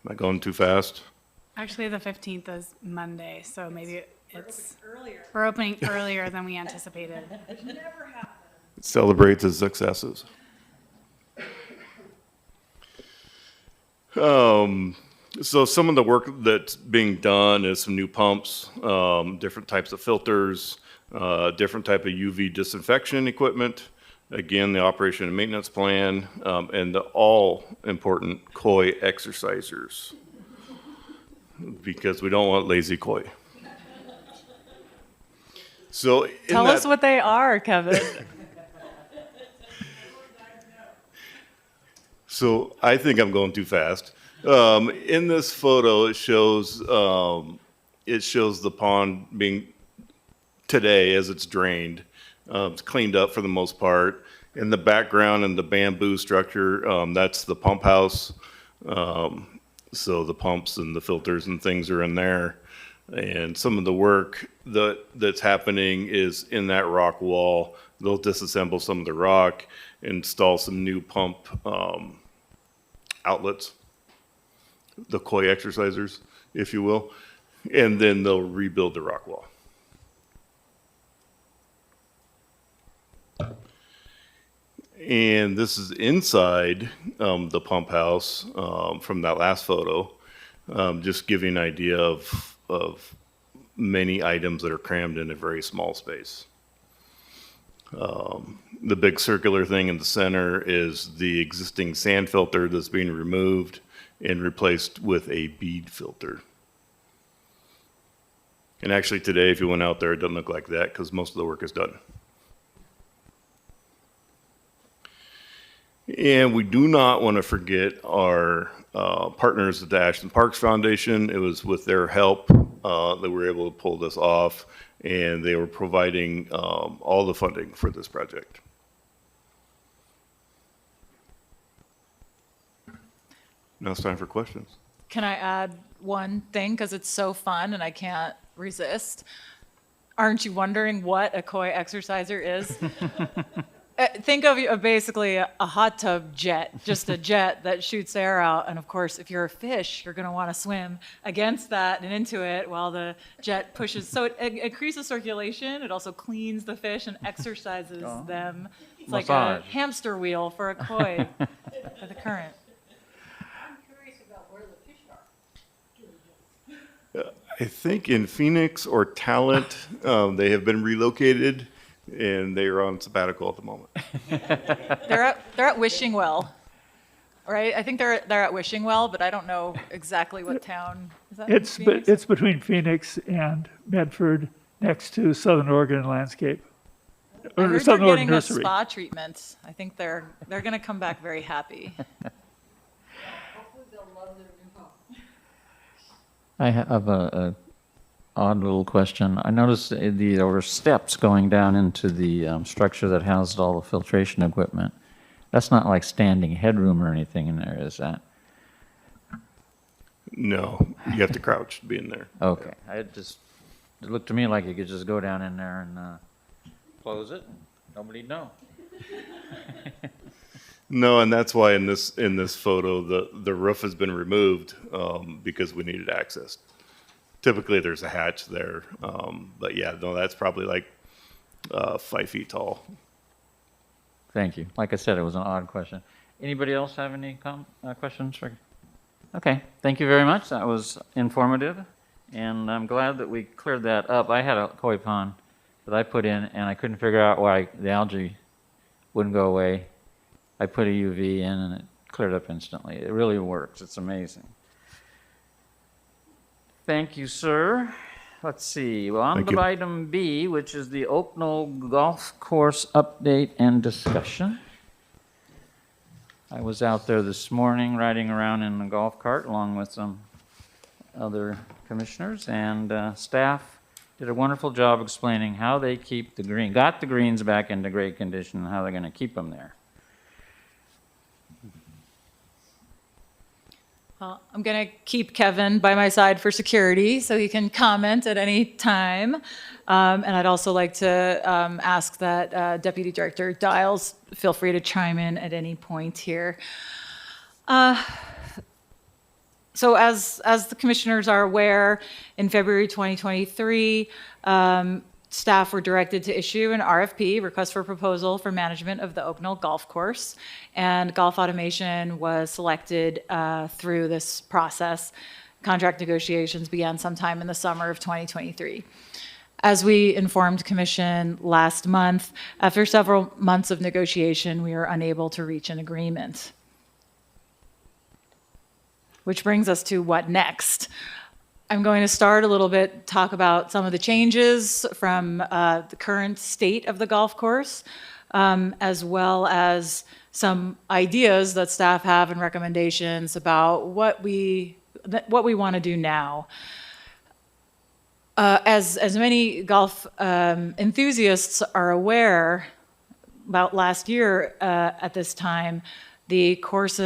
Am I going too fast? Actually, the 15th is Monday, so maybe we're opening earlier than we anticipated. It celebrates its successes. So some of the work that's being done is some new pumps, different types of filters, different type of UV disinfection equipment. Again, the operation and maintenance plan, and the all important koi exercisers, because we don't want lazy koi. So Tell us what they are, Kevin. So I think I'm going too fast. In this photo, it shows the pond being today as it's drained. It's cleaned up for the most part. In the background, in the bamboo structure, that's the pump house. So the pumps and the filters and things are in there. And some of the work that's happening is in that rock wall. They'll disassemble some of the rock, install some new pump outlets, the koi exercisers, if you will, and then they'll rebuild the rock wall. And this is inside the pump house from that last photo, just giving an idea of many items that are crammed in a very small space. The big circular thing in the center is the existing sand filter that's being removed and replaced with a bead filter. And actually today, if you went out there, it doesn't look like that because most of the work is done. And we do not want to forget our partners at the Ashland Parks Foundation. It was with their help that we were able to pull this off, and they were providing all the funding for this project. Now it's time for questions. Can I add one thing? Because it's so fun and I can't resist. Aren't you wondering what a koi exerciser is? Think of basically a hot tub jet, just a jet that shoots air out. And of course, if you're a fish, you're going to want to swim against that and into it while the jet pushes. So it increases circulation. It also cleans the fish and exercises them. It's like a Massage. hamster wheel for a koi for the current. I think in Phoenix or Talent, they have been relocated and they are on sabbatical at the moment. They're at Wishing Well, right? I think they're at Wishing Well, but I don't know exactly what town. Is that Phoenix? It's between Phoenix and Medford, next to Southern Oregon Landscape. I Or heard they're Southern Oregon getting a Nursery. spa treatment. I think they're going to come back very happy. I have a odd little question. I noticed there were steps going down into the structure that housed all the filtration equipment. That's not like standing headroom or anything in there, is that? No, you have to crouch to be in there. Okay. It looked to me like you could just go down in there and close it. Nobody'd know. No, and that's why in this photo the roof has been removed because we needed access. Typically there's a hatch there, but yeah, no, that's probably like 5 feet tall. Thank you. Like I said, it was an odd question. Anybody else have any questions? Okay, thank you very much. That was informative, and I'm glad that we cleared that up. I had a koi pond that I put in, and I couldn't figure out why the algae wouldn't go away. I put a UV in, and it cleared up instantly. It really works. It's amazing. Thank you, sir. Let's see. Well, on Thank to you. item B, which is the Oaknell Golf Course update and discussion. I was out there this morning riding around in a golf cart along with some other commissioners, and staff did a wonderful job explaining how they keep got the greens back into great condition and how they're going to keep them there. Well, I'm going to keep Kevin by my side for security so he can comment at any time. And I'd also like to ask that Deputy Director Dials feel free to chime in at any point here. So as the commissioners are aware, in February 2023, staff were directed to issue an RFP, request for proposal, for management of the Oaknell Golf Course. And Golf Automation was selected through this process. Contract negotiations began sometime in the summer of 2023. As we informed Commission last month, after several months of negotiation, we were unable to reach an agreement. Which brings us to what next? I'm going to start a little bit, talk about some of the changes from the current state of the golf course, as well as some ideas that staff have and recommendations about what we want to do now. As many golf enthusiasts are aware, about last year at this time, the course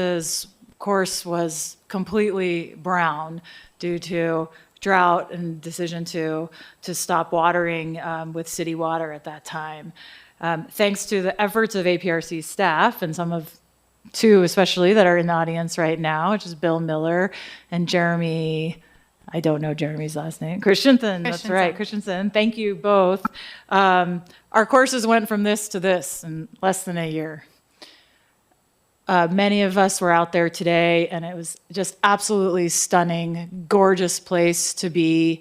was completely brown due to drought and decision to stop watering with city water at that time. Thanks to the efforts of APRC staff and two especially that are in the audience right now, which is Bill Miller and Jeremy, I don't know Jeremy's last name, Christensen, that's right, Christensen. Thank you both. Our courses went from this to this in less than a year. Many of us were out there today, and it was just absolutely stunning, gorgeous place to be.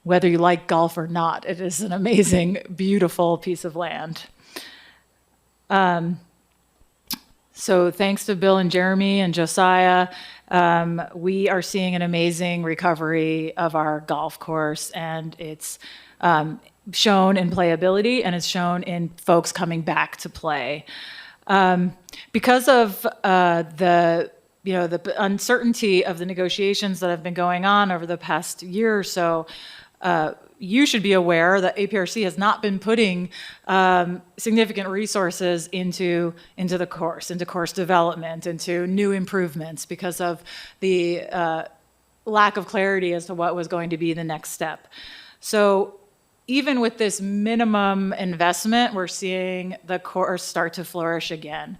whether you like golf or not. It is an amazing, beautiful piece of land. So thanks to Bill and Jeremy and Josiah, we are seeing an amazing recovery of our golf course, and it's shown in playability and it's shown in folks coming back to play. Because of the uncertainty of the negotiations that have been going on over the past year or so, you should be aware that APRC has not been putting significant resources into the course, into course development, into new improvements because of the lack of clarity as to what was going to be the next step. So even with this minimum investment, we're seeing the course start to flourish again.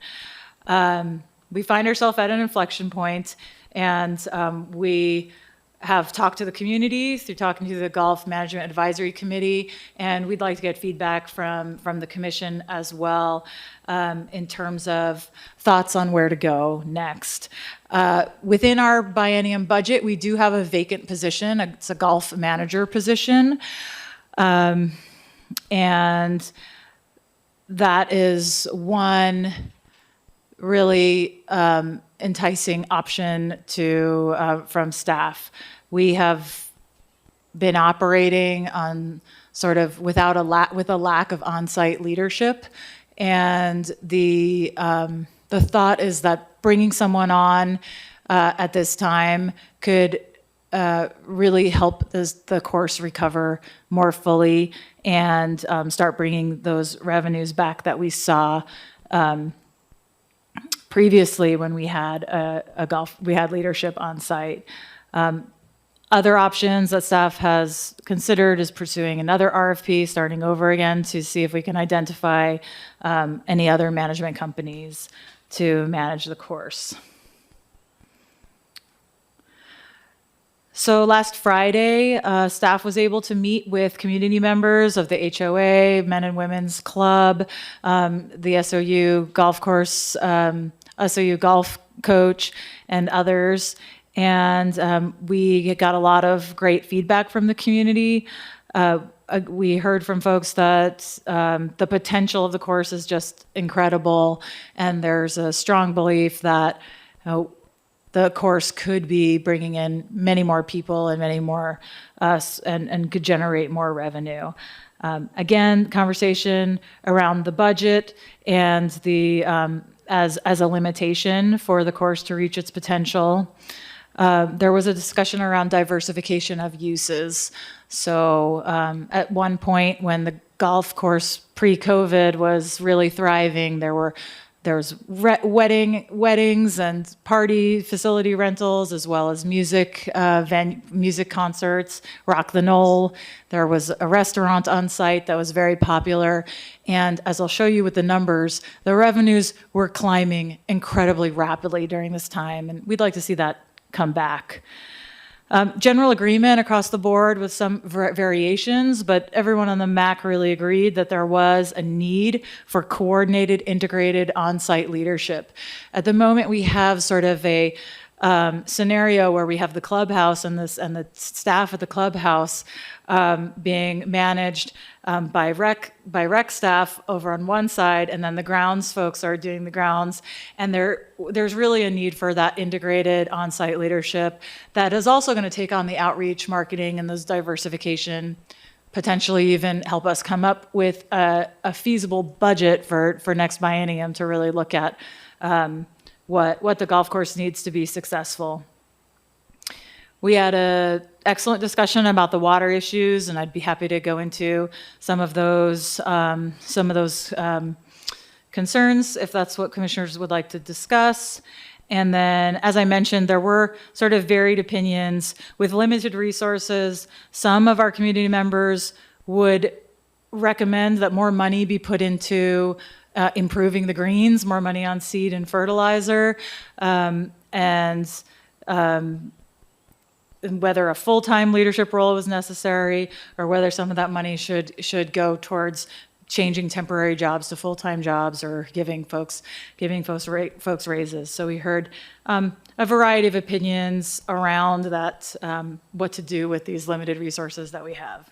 We find ourselves at an inflection point, and we have talked to the community through talking to the Golf Management Advisory Committee, and we'd like to get feedback from the commission as well in terms of thoughts on where to go next. Within our biennium budget, we do have a vacant position. It's a golf manager position. And that is one really enticing option to from staff. We have been operating on sort of with a lack of on-site leadership, and the thought is that bringing someone on at this time could really help the course recover more fully and start bringing those revenues back that we saw previously when we had we had leadership on site. Other options that staff has considered is pursuing another RFP, starting over again to see if we can identify any other management companies to manage the course. So last Friday, staff was able to meet with community members of the HOA, Men and Women's Club, the SOU golf course, SOU golf coach, and others. And we got a lot of great feedback from the community. We heard from folks that the potential of the course is just incredible, and there's a strong belief that the course could be bringing in many more people and many more and could generate more revenue. Again, conversation around the budget and the as a limitation for the course to reach its potential. There was a discussion around diversification of uses. So at one point when the golf course pre-COVID was really thriving, there was weddings and party facility rentals, as well as music concerts, Rock the Knoll. There was a restaurant on site that was very popular. And as I'll show you with the numbers, the revenues were climbing incredibly rapidly during this time. And we'd like to see that come back. General agreement across the board with some variations, but everyone on the MAC really agreed that there was a need for coordinated, integrated on-site leadership. At the moment, we have sort of a scenario where we have the clubhouse and the staff at the clubhouse being managed by rec staff over on one side, and then the grounds folks are doing the grounds. And there's really a need for that integrated on-site leadership that is also going to take on the outreach, marketing, and those diversification, potentially even help us come up with a feasible budget for next biennium to really look at what the golf course needs to be successful. We had an excellent discussion about the water issues, and I'd be happy to go into some of those concerns if that's what commissioners would like to discuss. And then, as I mentioned, there were sort of varied opinions. With limited resources, some of our community members would recommend that more money be put into improving the greens, more money on seed and fertilizer, and whether a full-time leadership role was necessary or whether some of that money should go towards changing temporary jobs to full-time jobs or giving folks raises. So we heard a variety of opinions around that, what to do with these limited resources that we have.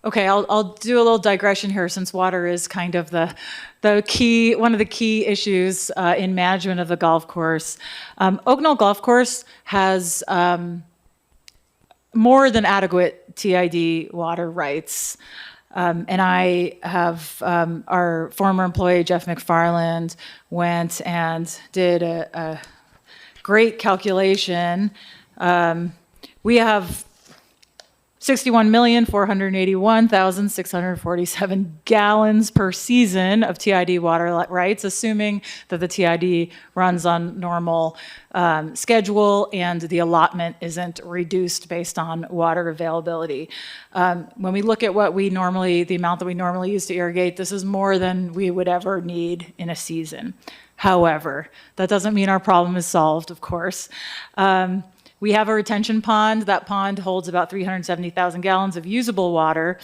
Okay, I'll do a little digression here since water is kind of one of the key issues in management of the golf course. Oak Knoll Golf Course has more than adequate TID water rights. And I have our former employee, Jeff McFarland, went and did a great calculation. We have 61,481,647 gallons per season of TID water rights, assuming that the TID runs on normal schedule and the allotment isn't reduced based on water availability. When we look at the amount that we normally use to irrigate, this is more than we would ever need in a season. However, that doesn't mean our problem is solved, of course. We have a retention pond. That pond holds about 370,000 gallons of usable water.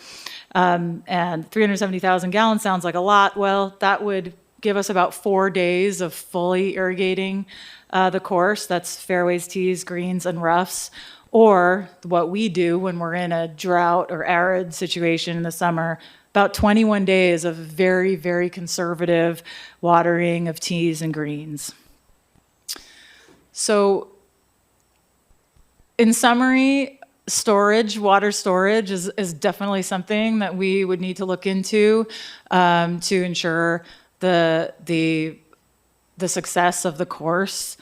And 370,000 gallons sounds like a lot. Well, that would give us about 4 days of fully irrigating the course. That's fairways, tees, greens, and roughs. Or what we do when we're in a drought or arid situation in the summer, about 21 days of very, very conservative watering of tees and greens. So, in summary, water storage is definitely something that we would need to look into to ensure the success of the course.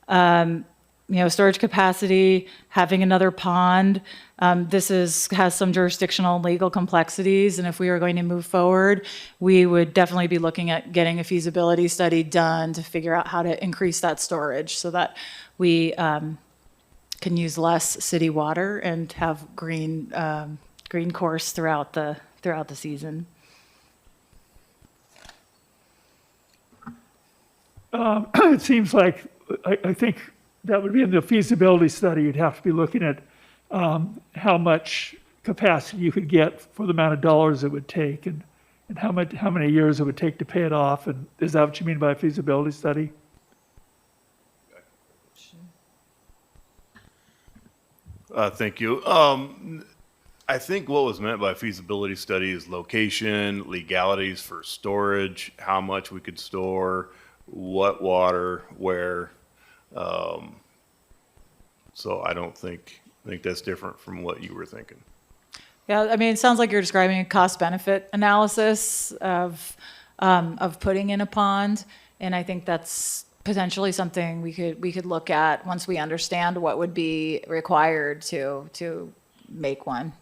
Storage capacity, having another pond. This has some jurisdictional and legal complexities, and if we were going to move forward, we would definitely be looking at getting a feasibility study done to figure out how to increase that storage so that we can use less city water and have green course throughout the season. It seems like, I think that would be in the feasibility study. You'd have to be looking at how much capacity you could get for the amount of dollars it would take and how many years it would take to pay it off. And is that what you mean by a feasibility study? Thank you. I think what was meant by feasibility study is location, legalities for storage, how much we could store, what water, where. So I think that's different from what you were thinking. Yeah, I mean, it sounds like you're describing a cost-benefit analysis of putting in a pond, and I think that's potentially something we could look at once we understand what would be required to make one.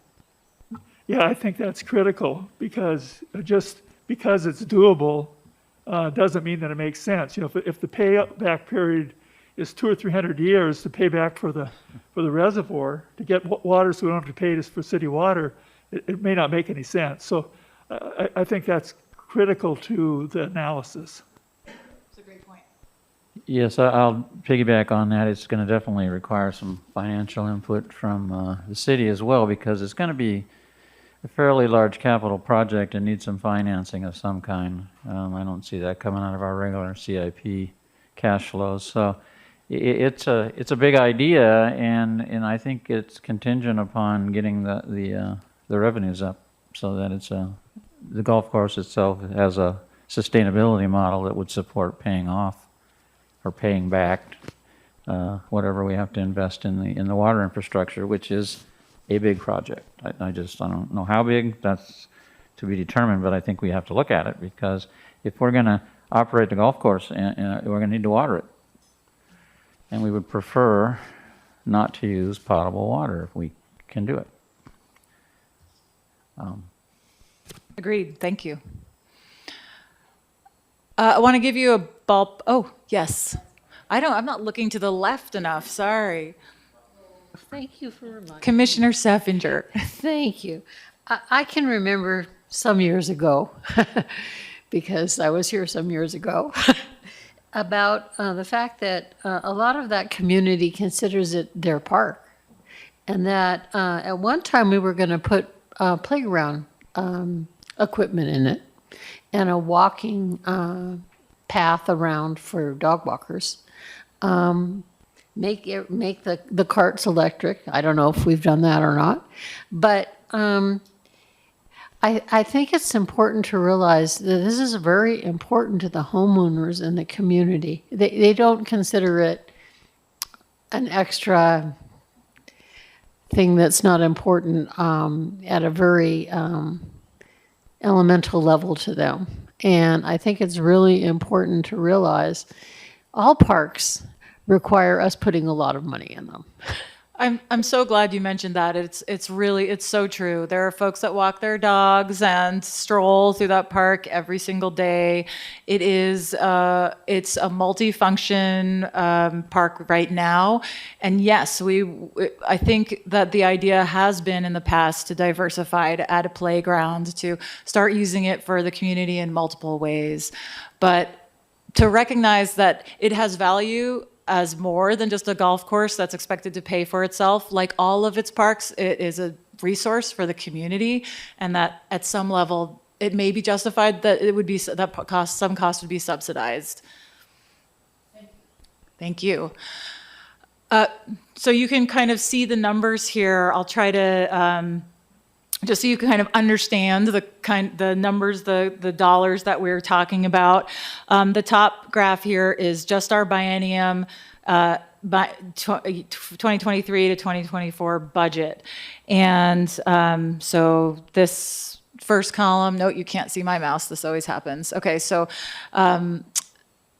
Yeah, I think that's critical because just because it's doable doesn't mean that it makes sense. If the payback period is 200 or 300 years to pay back for the reservoir to get water, so we don't have to pay this for city water, it may not make any sense. So I think that's critical to the analysis. That's a great point. Yes, I'll piggyback on that. It's going to definitely require some financial input from the city as well, because it's going to be a fairly large capital project and need some financing of some kind. I don't see that coming out of our regular CIP cash flows. So it's a big idea, and I think it's contingent upon getting the revenues up so that the golf course itself has a sustainability model that would support paying off or paying back whatever we have to invest in the water infrastructure, which is a big project. I don't know how big, that's to be determined, but I think we have to look at it, because if we're going to operate the golf course, we're going to need to water it. And we would prefer not to use potable water if we can do it. Agreed. Thank you. I want to give you a bulb. Oh, yes. I'm not looking to the left enough. Sorry. Thank you for reminding me. Commissioner Seffinger. Thank you. I can remember some years ago, because I was here some years ago, about the fact that a lot of that community considers it their park. And that at one time we were going to put playground equipment in it and a walking path around for dog walkers. Make the carts electric. I don't know if we've done that or not. But I think it's important to realize that this is very important to the homeowners in the community. They don't consider it an extra thing that's not important at a very elemental level to them. And I think it's really important to realize all parks require us putting a lot of money in them. I'm so glad you mentioned that. It's so true. There are folks that walk their dogs and stroll through that park every single day. It's a multi-function park right now. And yes, I think that the idea has been in the past to diversify, to add a playground, to start using it for the community in multiple ways. But to recognize that it has value as more than just a golf course that's expected to pay for itself. Like all of its parks, it is a resource for the community, and that at some level, it may be justified that some cost would be subsidized. Thank you. So you can kind of see the numbers here. I'll try to just so you can kind of understand the numbers, the dollars that we're talking about. The top graph here is just our biennium by 2023 to 2024 budget. And so this first column, note you can't see my mouse, this always happens. Okay, so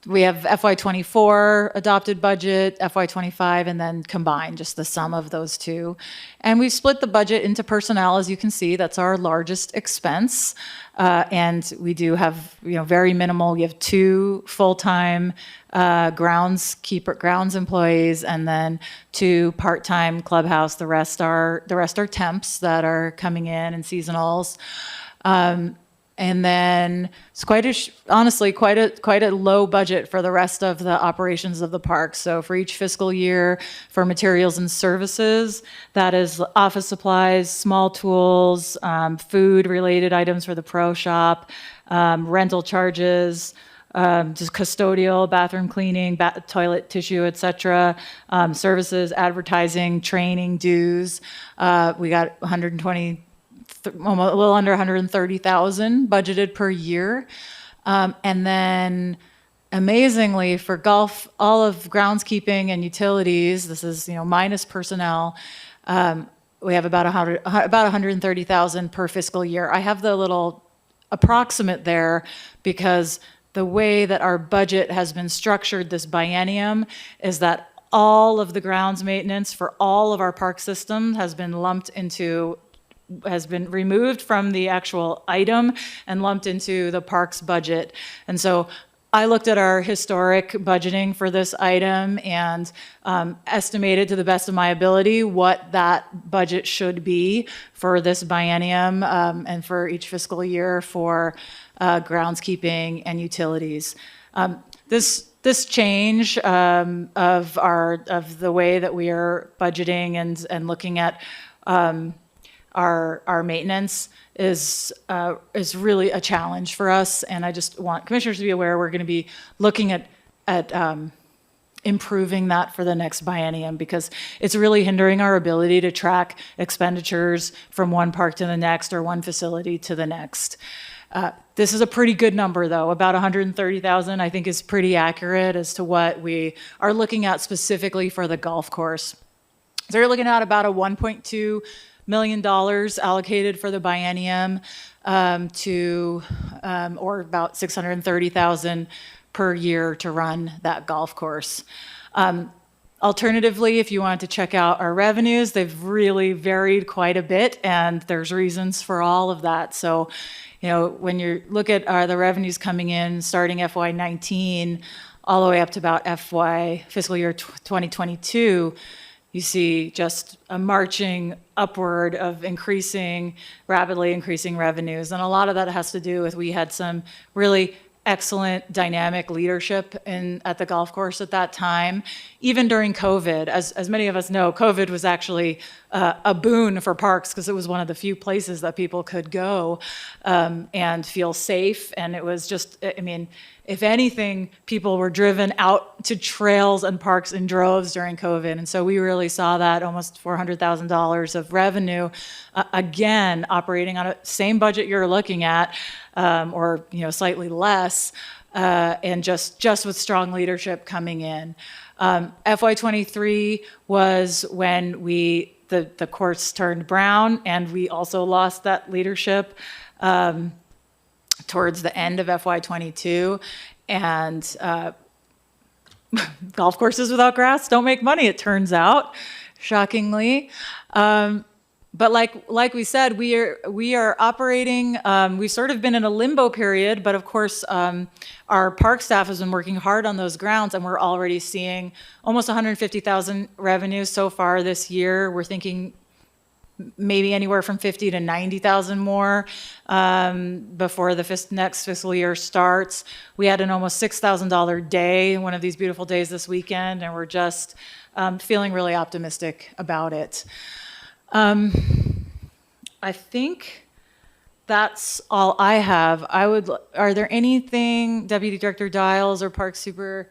we have FY24 adopted budget, FY25, and then combined, just the sum of those two. And we've split the budget into personnel, as you can see. That's our largest expense. And we do have, very minimal. We have 2 full-time grounds employees, and then 2 part-time clubhouse. The rest are temps that are coming in and seasonals. And then it's honestly quite a low budget for the rest of the operations of the park. So for each fiscal year, for materials and services, that is office supplies, small tools, food-related items for the pro shop, rental charges, just custodial, bathroom cleaning, toilet tissue, etc., services, advertising, training, dues. We got a little under 130,000 budgeted per year. And then amazingly for golf, all of groundskeeping and utilities, this is, minus personnel, we have about 130,000 per fiscal year. I have the little approximate there because the way that our budget has been structured this biennium is that all of the grounds maintenance for all of our park system has been removed from the actual item and lumped into the parks budget. And so I looked at our historic budgeting for this item and estimated to the best of my ability what that budget should be for this biennium and for each fiscal year for groundskeeping and utilities. This change of the way that we are budgeting and looking at our maintenance is really a challenge for us, and I just want commissioners to be aware we're going to be looking at improving that for the next biennium because it's really hindering our ability to track expenditures from one park to the next or one facility to the next. This is a pretty good number, though. About 130,000, I think, is pretty accurate as to what we are looking at specifically for the golf course. So you're looking at about a $1.2 million allocated for the biennium or about 630,000 per year to run that golf course. Alternatively, if you wanted to check out our revenues, they've really varied quite a bit, and there's reasons for all of that. So, when you look at the revenues coming in starting FY19 all the way up to about fiscal year 2022, you see just a marching upward of rapidly increasing revenues. And a lot of that has to do with we had some really excellent dynamic leadership at the golf course at that time. Even during COVID, as many of us know, COVID was actually a boon for parks because it was one of the few places that people could go and feel safe. And it was just, I mean, if anything, people were driven out to trails and parks in droves during COVID. And so we really saw that almost $400,000 of revenue, again, operating on a same budget you're looking at, or slightly less, and just with strong leadership coming in. FY23 was when the course turned brown, and we also lost that leadership towards the end of FY22. And golf courses without grass don't make money, it turns out, shockingly. But like we said, we are operating. We've sort of been in a limbo period, but of course, our park staff has been working hard on those grounds, and we're already seeing almost 150,000 revenue so far this year. We're thinking maybe anywhere from 50 to 90,000 more before the next fiscal year starts. We had an almost $6,000 day, one of these beautiful days this weekend, and we're just feeling really optimistic about it. I think that's all I have. Are there anything, Deputy Director Dials or Park Super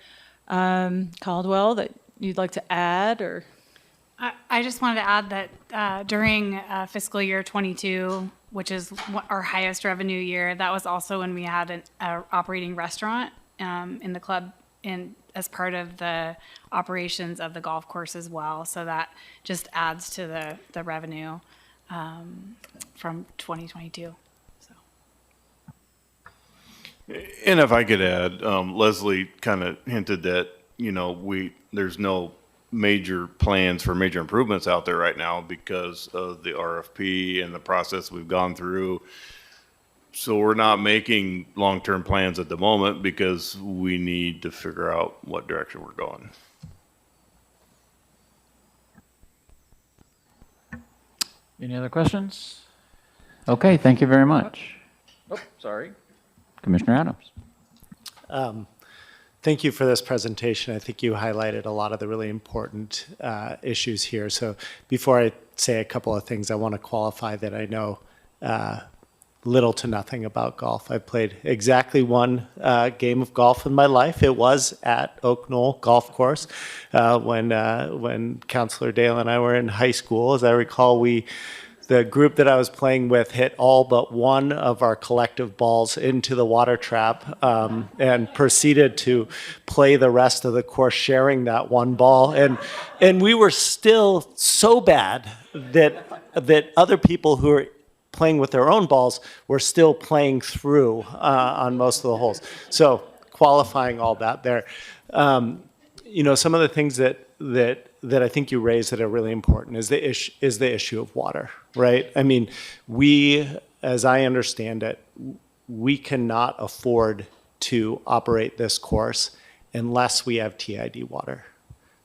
Caldwell, that you'd like to add? Or I just wanted to add that during fiscal year 22, which is our highest revenue year, that was also when we had an operating restaurant in the club as part of the operations of the golf course as well. So that just adds to the revenue from 2022. So. And if I could add, Leslie kind of hinted that, there's no major plans for major improvements out there right now because of the RFP and the process we've gone through. So we're not making long-term plans at the moment because we need to figure out what direction we're going. Any other questions? Okay, thank you very much. Oh, sorry. Commissioner Adams. Thank you for this presentation. I think you highlighted a lot of the really important issues here. So before I say a couple of things, I want to qualify that I know little to nothing about golf. I played exactly one game of golf in my life. It was at Oak Knoll Golf Course when Councilor Dale and I were in high school. As I recall, the group that I was playing with hit all but one of our collective balls into the water trap and proceeded to play the rest of the course sharing that one ball. And we were still so bad that other people who were playing with their own balls were still playing through on most of the holes. So qualifying all that there. Some of the things that I think you raised that are really important is the issue of water, right? I mean, as I understand it, we cannot afford to operate this course unless we have TID water.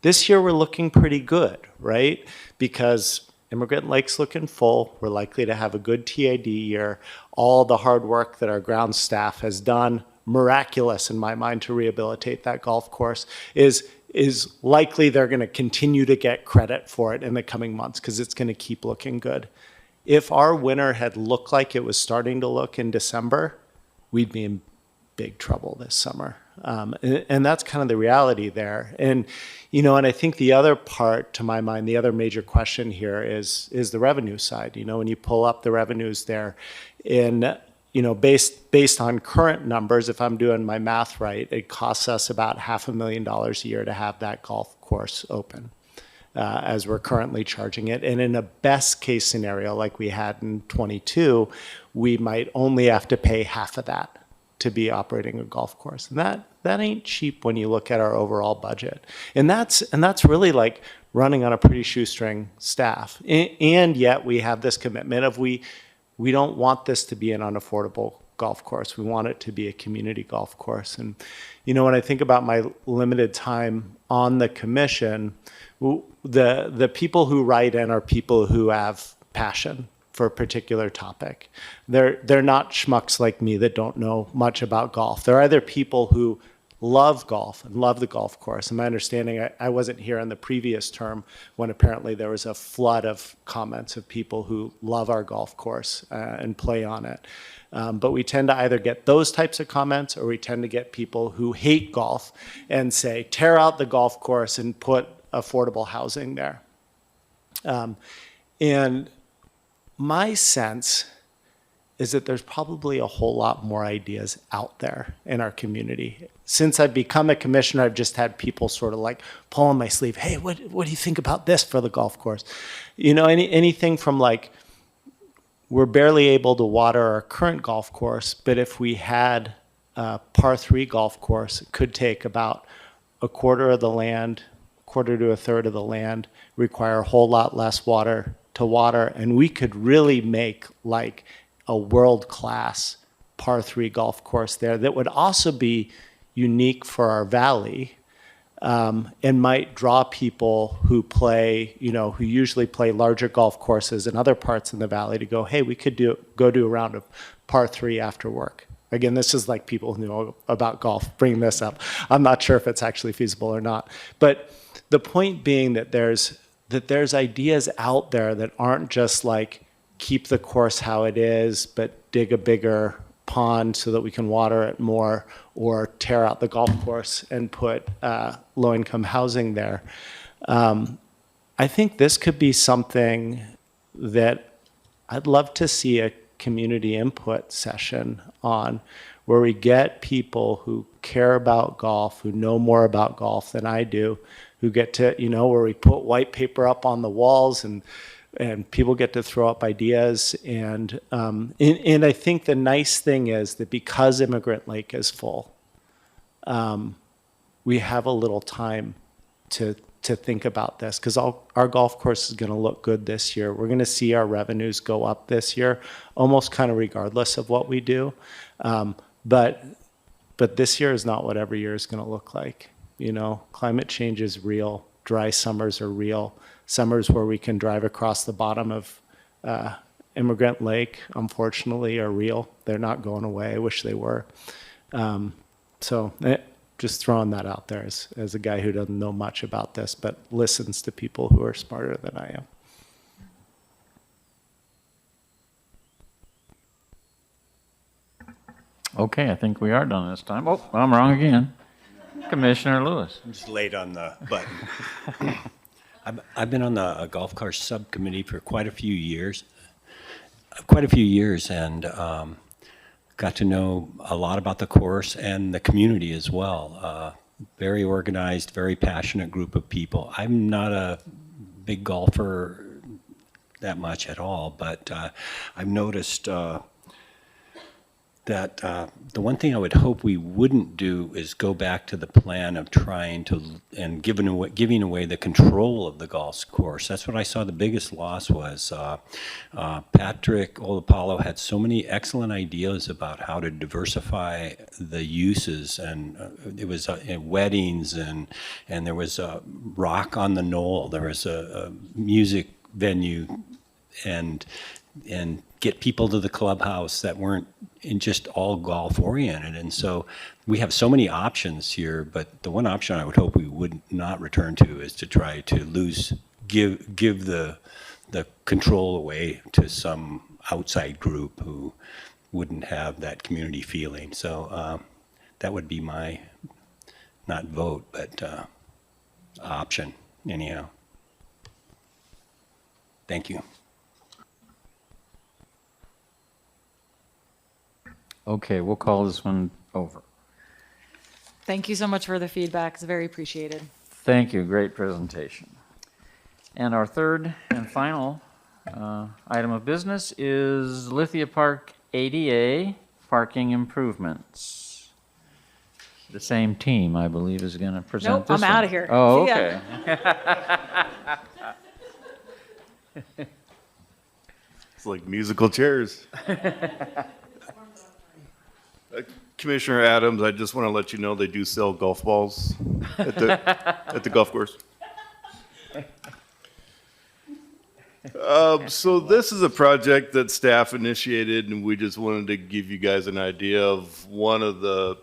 This year we're looking pretty good, right? Because Immigrant Lake's looking full. We're likely to have a good TID year. All the hard work that our ground staff has done, miraculous in my mind, to rehabilitate that golf course, is likely they're going to continue to get credit for it in the coming months because it's going to keep looking good. If our winter had looked like it was starting to look in December, we'd be in big trouble this summer. And that's kind of the reality there. And I think the other part, to my mind, the other major question here is the revenue side. When you pull up the revenues there, based on current numbers, if I'm doing my math right, it costs us about $500,000 a year to have that golf course open, as we're currently charging it. And in a best case scenario, like we had in 22, we might only have to pay half of that to be operating a golf course. And that ain't cheap when you look at our overall budget. And that's really like running on a pretty shoestring staff. And yet we have this commitment of we don't want this to be an unaffordable golf course. We want it to be a community golf course. And when I think about my limited time on the commission, the people who write in are people who have passion for a particular topic. They're not schmucks like me that don't know much about golf. They're either people who love golf and love the golf course. And my understanding, I wasn't here in the previous term when apparently there was a flood of comments of people who love our golf course and play on it. But we tend to either get those types of comments, or we tend to get people who hate golf and say, tear out the golf course and put affordable housing there. And my sense is that there's probably a whole lot more ideas out there in our community. Since I've become a commissioner, I've just had people sort of like pull on my sleeve, hey, what do you think about this for the golf course? You know, anything from like, we're barely able to water our current golf course, but if we had a par 3 golf course, it could take about a quarter of the land, quarter to a third of the land, require a whole lot less water to water, and we could really make like a world-class par 3 golf course there that would also be unique for our valley, and might draw people who play, you know, who usually play larger golf courses in other parts in the valley to go, hey, we could go do a round of par 3 after work. Again, this is like people who know about golf bringing this up. I'm not sure if it's actually feasible or not. But the point being that there's ideas out there that aren't just like, keep the course how it is, but dig a bigger pond so that we can water it more, or tear out the golf course and put low-income housing there. I think this could be something that I'd love to see a community input session on, where we get people who care about golf, who know more about golf than I do, who get to, you know, where we put white paper up on the walls and people get to throw up ideas. And I think the nice thing is that because Immigrant Lake is full, we have a little time to think about this, because our golf course is going to look good this year. We're going to see our revenues go up this year, almost kind of regardless of what we do. But this year is not what every year is going to look like. You know, climate change is real. Dry summers are real. Summers where we can drive across the bottom of Immigrant Lake, unfortunately, are real. They're not going away. I wish they were. Just throwing that out there as a guy who doesn't know much about this, but listens to people who are smarter than I am. Okay, I think we are done this time. Oh, I'm wrong again. Commissioner Lewis. I'm just late on the button. I've been on the golf course subcommittee for quite a few years, and got to know a lot about the course and the community as well. Very organized, very passionate group of people. I'm not a big golfer that much at all, but I've noticed that the one thing I would hope we wouldn't do is go back to the plan of trying to and giving away the control of the golf course. That's what I saw the biggest loss was. Patrick Olapalo had so many excellent ideas about how to diversify the uses, and it was weddings, and there was a rock on the knoll. There was a music venue, and get people to the clubhouse that weren't just all golf oriented. And so we have so many options here, but the one option I would hope we would not return to is to try to give the control away to some outside group who wouldn't have that community feeling. So that would be my, not vote, but option anyhow. Thank you. Okay, we'll call this one over. Thank you so much for the feedback. It's very appreciated. Thank you, great presentation. And our third and final item of business is Lithia Park ADA parking improvements. The same team, I believe, is going to present Nope, this I'm one. outta here. Oh, See ya. okay. It's like musical chairs. Commissioner Adams, I just want to let you know they do sell golf balls at the golf course. So this is a project that staff initiated, and we just wanted to give you guys an idea of one of the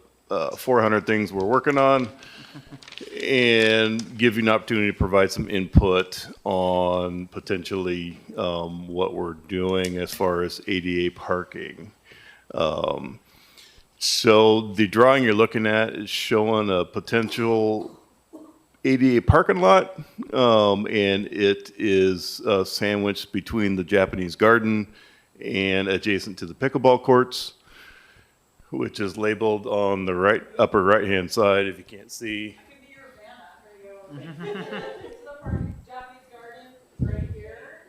400 things we're working on, and give you an opportunity to provide some input on potentially what we're doing as far as ADA parking. So the drawing you're looking at is showing a potential ADA parking lot, and it is sandwiched between the Japanese garden and adjacent to the pickleball courts, which is labeled on the right upper right-hand side if you can't see. Japanese garden is right here.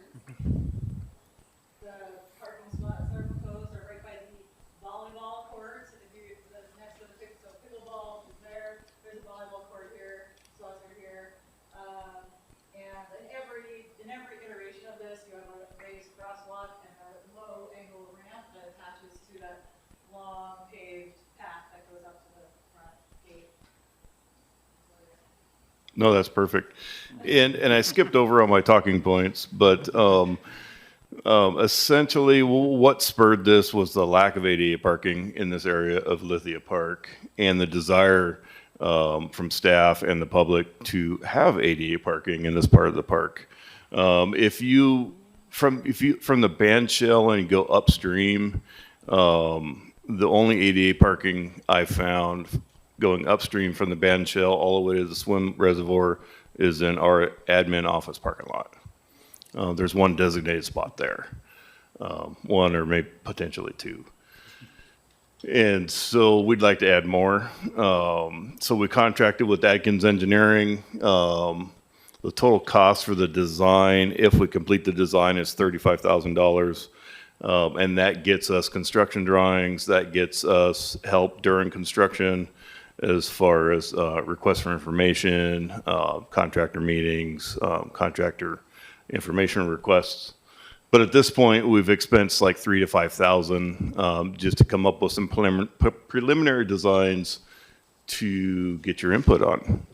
The parking spots that are proposed are right by the volleyball courts. If you, that's next to the pickleball is there. There's a volleyball court here. Slots are here. And in every iteration of this, you have a raised crosswalk and a low angle ramp that attaches to that long paved path that goes up to the front gate. No, that's perfect. And I skipped over on my talking points, but essentially what spurred this was the lack of ADA parking in this area of Lithia Park and the desire from staff and the public to have ADA parking in this part of the park. If you from the band shell and you go upstream, the only ADA parking I found going upstream from the band shell all the way to the swim reservoir is in our admin office parking lot. There's one designated spot there, one or maybe potentially two. And so we'd like to add more. So we contracted with Adkins Engineering. The total cost for the design, if we complete the design, is $35,000. And that gets us construction drawings, that gets us help during construction as far as requests for information, contractor meetings, contractor information requests. But at this point, we've expensed like $3,000 to $5,000 just to come up with some preliminary designs to get your input on.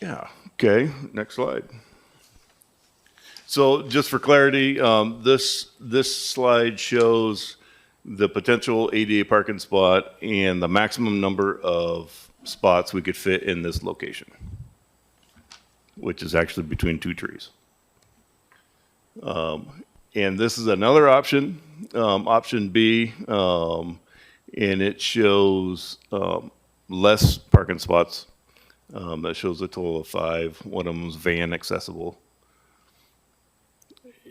Yeah, okay, next slide. So just for clarity, this slide shows the potential ADA parking spot and the maximum number of spots we could fit in this location, which is actually between two trees. And this is another option, option B, and it shows less parking spots. That shows a total of 5. One of them is van accessible.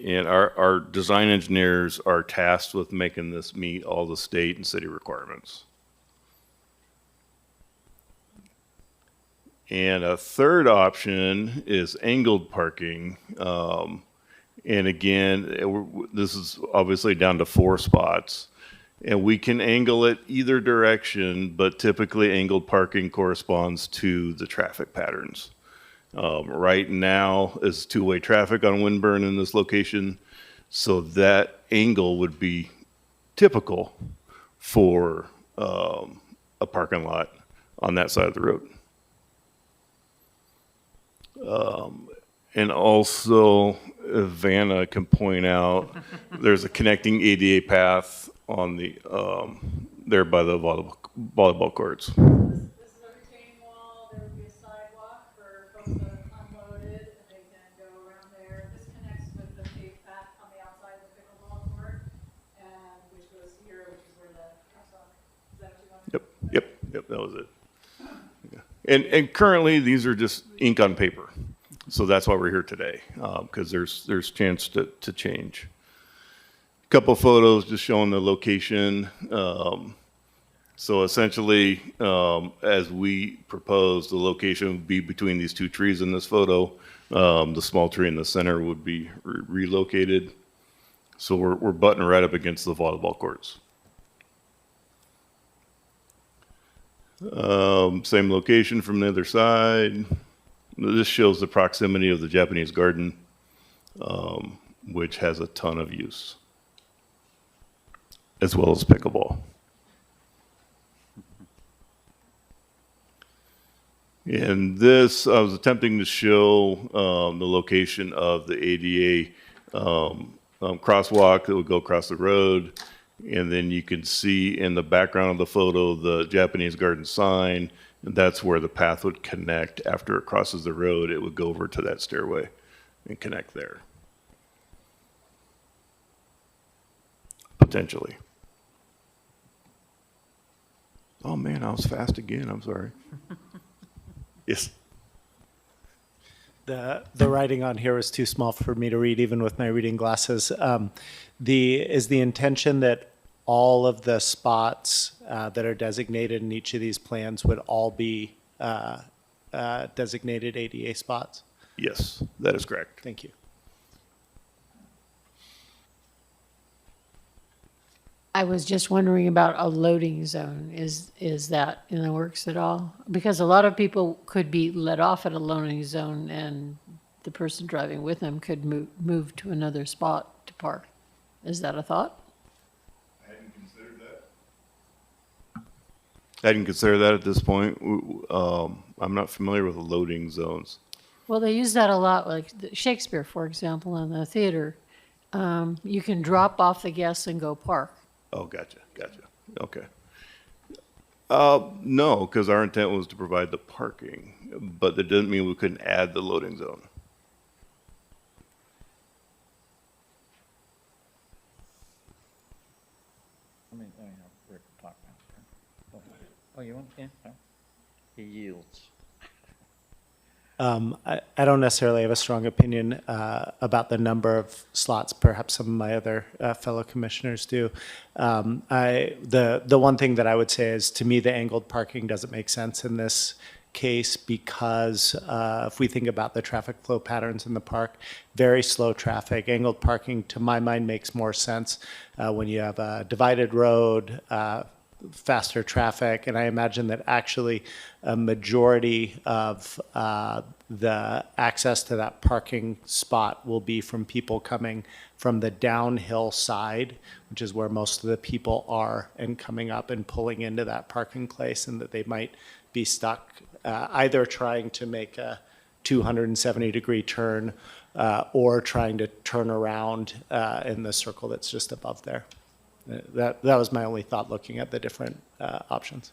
And our design engineers are tasked with making this meet all the state and city requirements. And a third option is angled parking. And again, this is obviously down to 4 spots. And we can angle it either direction, but typically angled parking corresponds to the traffic patterns. Right now is two-way traffic on Windburn in this location, so that angle would be typical for a parking lot on that side of the road. And also, Vanna can point out, there's a connecting ADA path on the there by the volleyball courts. This is a retaining wall. There would be a sidewalk for folks that are unloaded, and they can go around there. This connects with the paved path on the outside of the pickleball court, and which goes here, which is where the crosswalk. Is that what you want? Yep, that was it. Yeah. And currently, these are just ink on paper. So that's why we're here today, because there's chance to change. Couple photos just showing the location. So essentially, as we propose, the location would be between these 2 trees in this photo. The small tree in the center would be relocated. So we're butting right up against the volleyball courts. Same location from the other side. This shows the proximity of the Japanese garden, which has a ton of use, as well as pickleball. In this, I was attempting to show the location of the ADA crosswalk that would go across the road. And then you can see in the background of the photo the Japanese garden sign. And that's where the path would connect. After it crosses the road, it would go over to that stairway and connect there. Potentially. Oh man, I was fast again. I'm sorry. Yes. The writing on here was too small for me to read, even with my reading glasses. Is the intention that all of the spots that are designated in each of these plans would all be designated ADA spots? Yes, that is correct. Thank you. I was just wondering about a loading zone. Is that in the works at all? Because a lot of people could be let off at a loading zone and the person driving with them could move to another spot to park. Is that a thought? I hadn't considered that at this point. I'm not familiar with the loading zones. Well, they use that a lot, like Shakespeare, for example, in the theater. You can drop off the guests and go park. Oh, gotcha. Okay. No, because our intent was to provide the parking, but that doesn't mean we couldn't add the loading zone. Oh, you want, yeah? He yields. I don't necessarily have a strong opinion about the number of slots. Perhaps some of my other fellow commissioners do. The one thing that I would say is, to me, the angled parking doesn't make sense in this case because if we think about the traffic flow patterns in the park, very slow traffic. Angled parking, to my mind, makes more sense when you have a divided road, faster traffic, and I imagine that actually a majority of the access to that parking spot will be from people coming from the downhill side, which is where most of the people are, and coming up and pulling into that parking place, and that they might be stuck either trying to make a 270-degree turn or trying to turn around in the circle that's just above there. That was my only thought looking at the different options.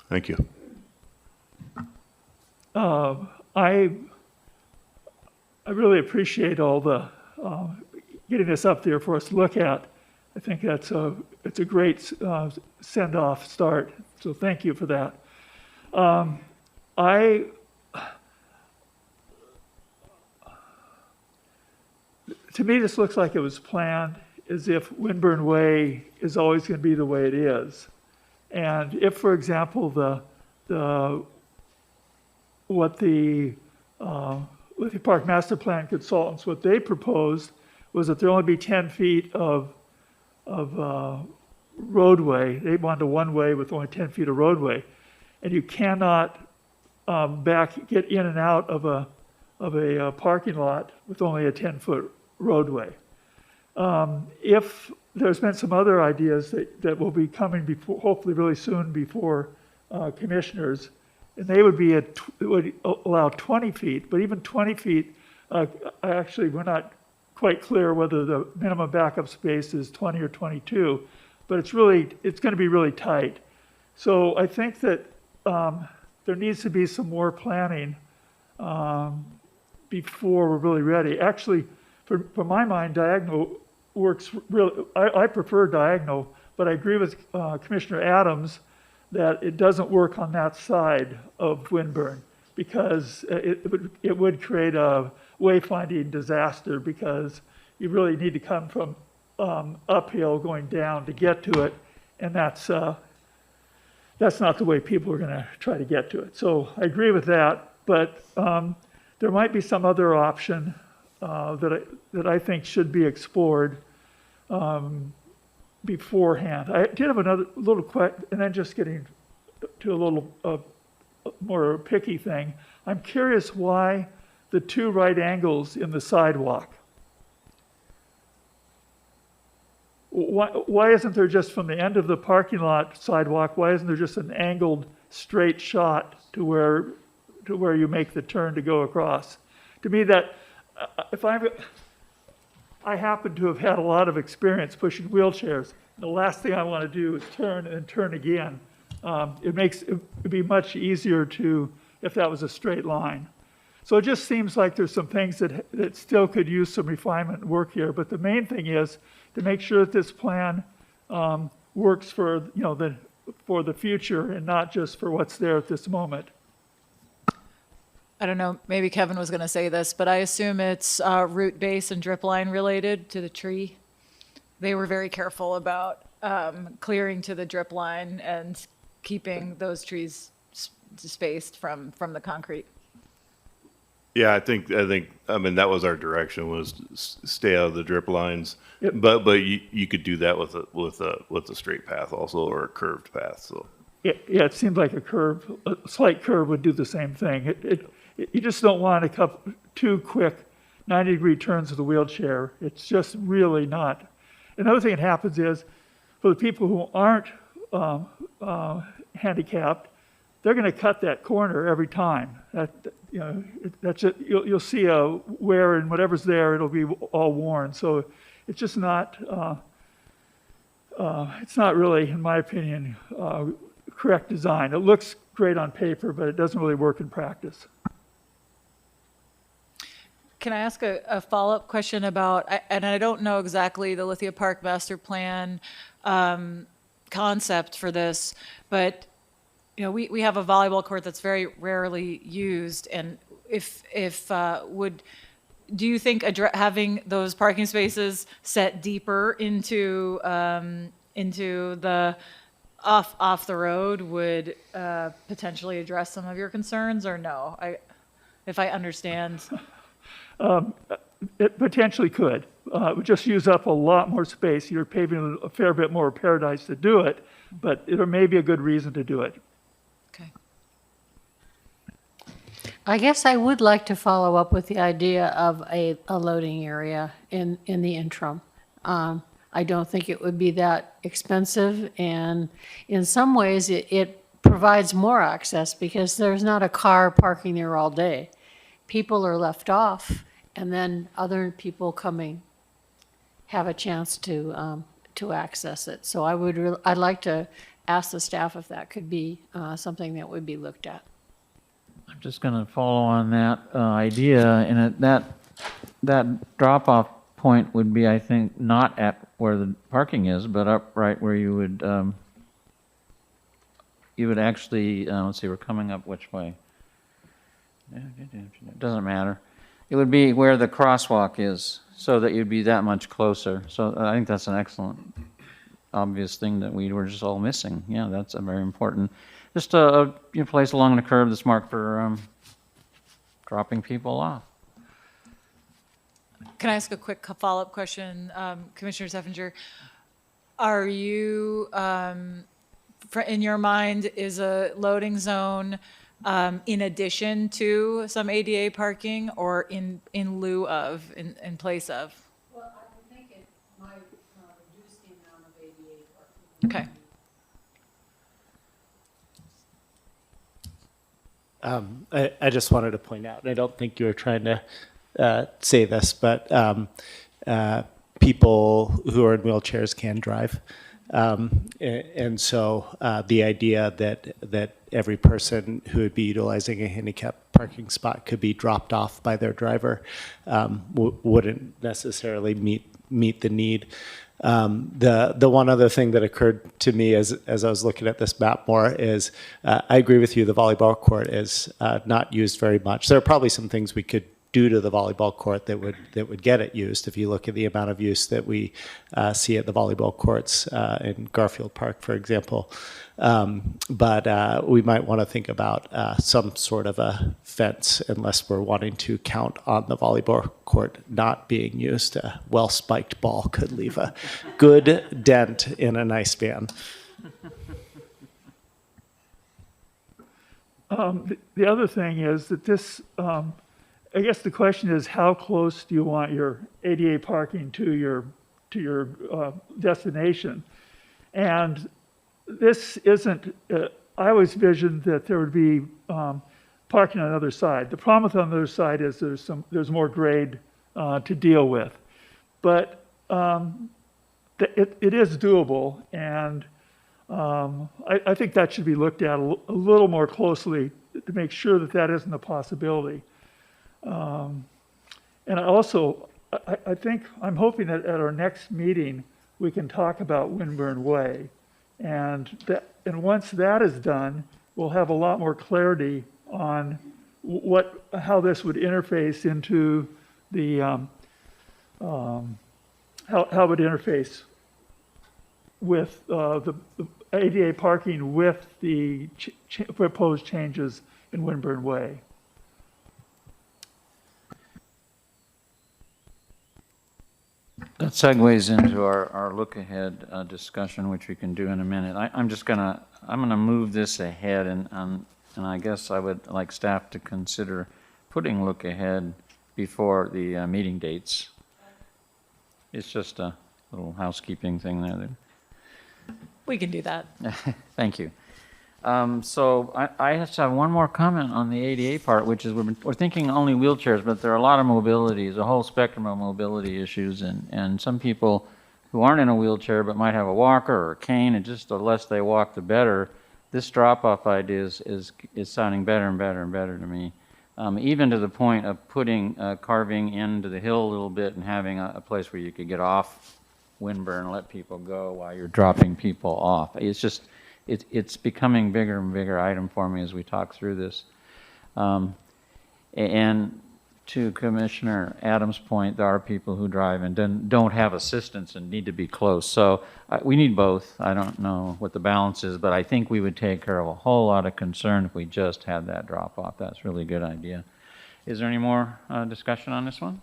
Thank you. I really appreciate all the getting this up there for us to look at. I think it's a great send-off start. So thank you for that. To me, this looks like it was planned as if Winburn Way is always going to be the way it is. And if, for example, what the Lithium Park Master Plan consultants, what they proposed was that there only be 10 feet of roadway. They wanted a one-way with only 10 feet of roadway. And you cannot get in and out of a parking lot with only a 10-foot roadway. If there's been some other ideas that will be coming before, hopefully really soon before commissioners, and they would would allow 20 feet, but even 20 feet, actually we're not quite clear whether the minimum backup space is 20 or 22, but it's going to be really tight. So I think that there needs to be some more planning before we're really ready. Actually, for my mind, diagonal works really. I prefer diagonal, but I agree with Commissioner Adams that it doesn't work on that side of Winburn because it would create a wayfinding disaster because you really need to come from uphill going down to get to it, and that's not the way people are going to try to get to it. So I agree with that, but there might be some other option that I think should be explored beforehand. I did have another little question, and then just getting to a little more picky thing. I'm curious why the two right angles in the sidewalk. why isn't there just from the end of the parking lot sidewalk, why isn't there just an angled straight shot to where you make the turn to go across? To me, that, I happen to have had a lot of experience pushing wheelchairs. The last thing I want to do is turn and turn again. It'd be much easier if that was a straight line. So it just seems like there's some things that still could use some refinement and work here. But the main thing is to make sure that this plan works for for the future and not just for what's there at this moment. I don't know, maybe Kevin was going to say this, but I assume it's root base and drip line related to the tree. They were very careful about clearing to the drip line and keeping those trees spaced from the concrete. Yeah, I mean, that was our direction, was stay out of the drip lines. Yep. But you could do that with a straight path also, or a curved path, so. Yeah, it seemed like a slight curve would do the same thing. You just don't want a couple, two quick 90-degree turns of the wheelchair. It's just really not. Another thing that happens is, for the people who aren't handicapped, they're going to cut that corner every time. That's it. You'll see a wear, and whatever's there, it'll be all worn. So it's just not. It's not really, in my opinion, correct design. It looks great on paper, but it doesn't really work in practice. Can I ask a follow-up question about, and I don't know exactly the Lithia Park Master Plan concept for this, but we have a volleyball court that's very rarely used, and do you think having those parking spaces set deeper into the off the road would potentially address some of your concerns, or no? If I understand. It potentially could. It would just use up a lot more space. You're paving a fair bit more paradise to do it, but there may be a good reason to do it. Okay. I guess I would like to follow up with the idea of a loading area in the interim. I don't think it would be that expensive, and in some ways it provides more access because there's not a car parking there all day. People are left off, and then other people coming have a chance to access it. So I'd like to ask the staff if that could be something that would be looked at. I'm just going to follow on that idea, and that drop-off point would be, I think, not at where the parking is, but up right where you would actually, let's see, we're coming up which way? It doesn't matter. It would be where the crosswalk is, so that you'd be that much closer. So I think that's an excellent, obvious thing that we were just all missing. Yeah, that's a very important. Just a place along the curb that's marked for dropping people off. Can I ask a quick follow-up question, Commissioner Seffinger? Are you, in your mind, is a loading zone in addition to some ADA parking, or in lieu of, in place of? Well, I would think it might reduce the amount of ADA parking. Okay. I just wanted to point out, and I don't think you were trying to say this, but people who are in wheelchairs can drive. And so the idea that every person who would be utilizing a handicap parking spot could be dropped off by their driver wouldn't necessarily meet the need. The one other thing that occurred to me as I was looking at this map more is I agree with you, the volleyball court is not used very much. There are probably some things we could do to the volleyball court that would get it used. If you look at the amount of use that we see at the volleyball courts in Garfield Park, for example. But we might want to think about some sort of a fence, unless we're wanting to count on the volleyball court not being used. A well-spiked ball could leave a good dent in a nice van. The other thing is that this, I guess the question is, how close do you want your ADA parking to your to your destination. And this isn't, I always visioned that there would be parking on the other side. The problem with on the other side is there's more grade to deal with. But it is doable, and I think that should be looked at a little more closely to make sure that that isn't a possibility. And I think, I'm hoping that at our next meeting, we can talk about Winburn Way. And once that is done, we'll have a lot more clarity on how this would interface into the, how it would interface with the ADA parking with the proposed changes in Winburn Way. That segues into our look-ahead discussion, which we can do in a minute. I'm gonna move this ahead, and I guess I would like staff to consider putting look-ahead before the meeting dates. It's just a little housekeeping thing there. We can do that. Thank you. So I just have one more comment on the ADA part, which is we're thinking only wheelchairs, but there are a lot of mobilities, a whole spectrum of mobility issues, and some people who aren't in a wheelchair but might have a walker or a cane, and just the less they walk, the better. This drop-off idea is sounding better and better and better to me, even to the point of putting carving into the hill a little bit and having a place where you could get off Winburn and let people go while you're dropping people off. It's just it's becoming bigger and bigger item for me as we talk through this. And to Commissioner Adams' point, there are people who drive and don't have assistance and need to be close. So we need both. I don't know what the balance is, but I think we would take care of a whole lot of concern if we just had that drop off. That's a really good idea. Is there any more discussion on this one?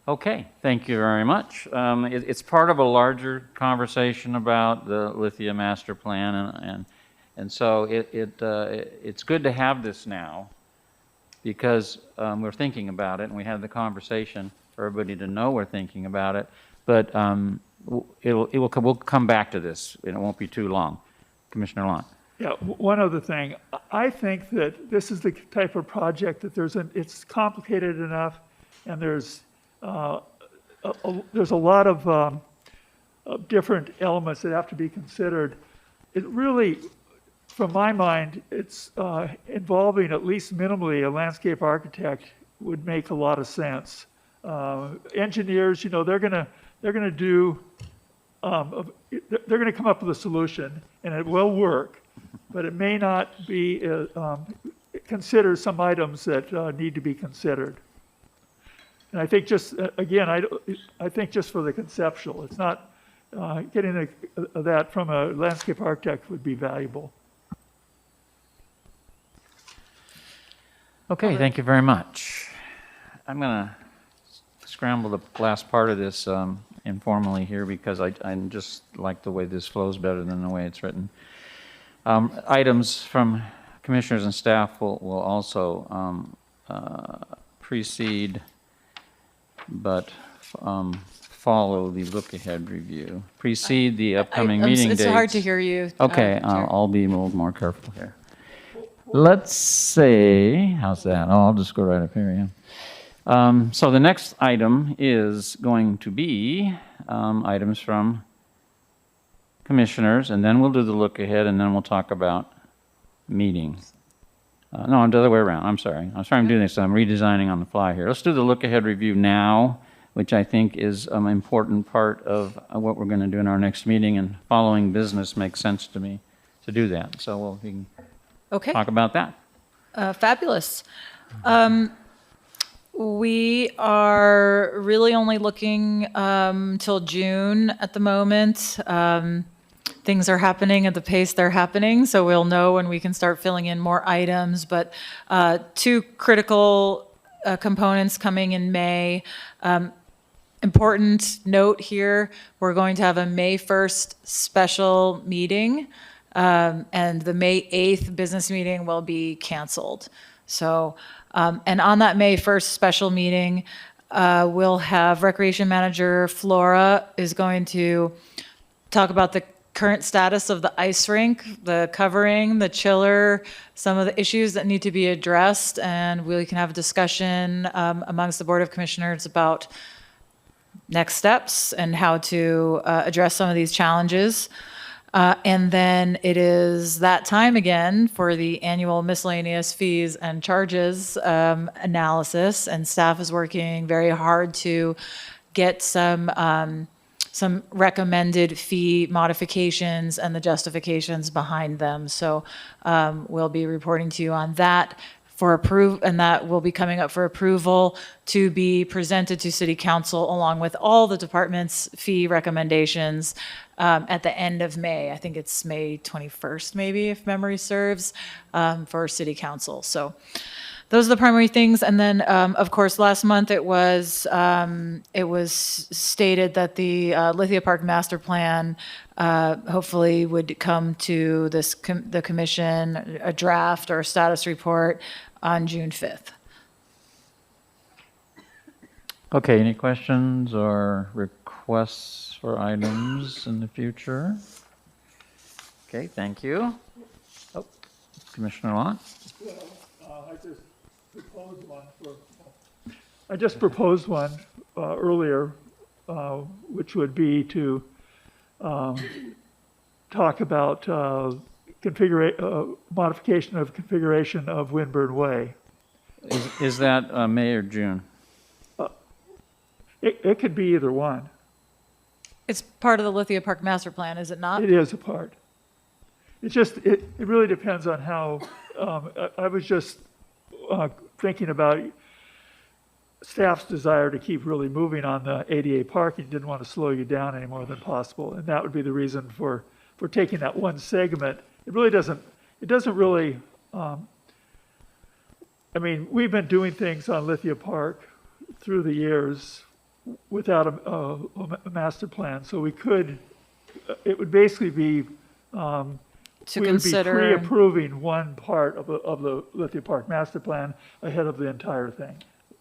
Okay, thank you very much. It's part of a larger conversation about the Lithia Master Plan, and so it's good to have this now because we're thinking about it and we have the conversation for everybody to know we're thinking about it. But we'll come back to this and it won't be too long. Commissioner Lund. Yeah, one other thing. I think that this is the type of project that it's complicated enough, and there's a lot of different elements that have to be considered. It really, from my mind, it's involving at least minimally a landscape architect would make a lot of sense. Engineers, they're gonna do, they're gonna come up with a solution, and it will work, but it may not be consider some items that need to be considered. And I think just, again, I think just for the conceptual, it's not, getting that from a landscape architect would be valuable. Okay, thank you very much. I'm going to scramble the last part of this informally here because I just like the way this flows better than the way it's written. Items from commissioners and staff will also precede but follow the look-ahead review. Precede the upcoming meeting dates. It's hard to hear you. Okay, I'll be a little more careful here. Let's say, how's that? Oh, I'll just go right up here, yeah. So the next item is going to be items from commissioners, and then we'll do the look-ahead, and then we'll talk about meetings. No, I'm the other way around. I'm sorry. I'm doing this. I'm redesigning on the fly here. Let's do the look-ahead review now, which I think is an important part of what we're going to do in our next meeting, and following business makes sense to me to do that. So we can talk about that. Fabulous. We are really only looking till June at the moment. Things are happening at the pace they're happening, so we'll know when we can start filling in more items. But two critical components coming in May. Important note here, we're going to have a May 1st special meeting, and the May 8th business meeting will be canceled. So, and on that May 1st special meeting, we'll have Recreation Manager Flora is going to talk about the current status of the ice rink, the covering, the chiller, some of the issues that need to be addressed, and we can have a discussion amongst the Board of Commissioners about next steps and how to address some of these challenges. And then it is that time again for the annual miscellaneous fees and charges analysis, and staff is working very hard to get some recommended fee modifications and the justifications behind them. So we'll be reporting to you on that for approve, and that will be coming up for approval to be presented to City Council along with all the department's fee recommendations at the end of May. I think it's May 21st, maybe, if memory serves, for City Council. So those are the primary things. And then, of course, last month it was stated that the Lithia Park Master Plan hopefully would come to the commission, a draft or a status report on June 5th. Okay, any questions or requests for items in the future? Okay, thank you. Oh, Commissioner Lott? I just proposed one earlier, which would be to talk about modification of configuration of Windburn Way. Is that May or June? It could be either one. It's part of the Lithia Park Master Plan, is it not? It is a part. It's just, it really depends on how, I was just thinking about staff's desire to keep really moving on the ADA parking, didn't want to slow you down any more than possible. And that would be the reason for taking that one segment. It doesn't really, I mean, we've been doing things on Lithia Park through the years without a master plan. So we could, it would basically be, To we consider. would be pre-approving one part of the Lithia Park master plan ahead of the entire thing.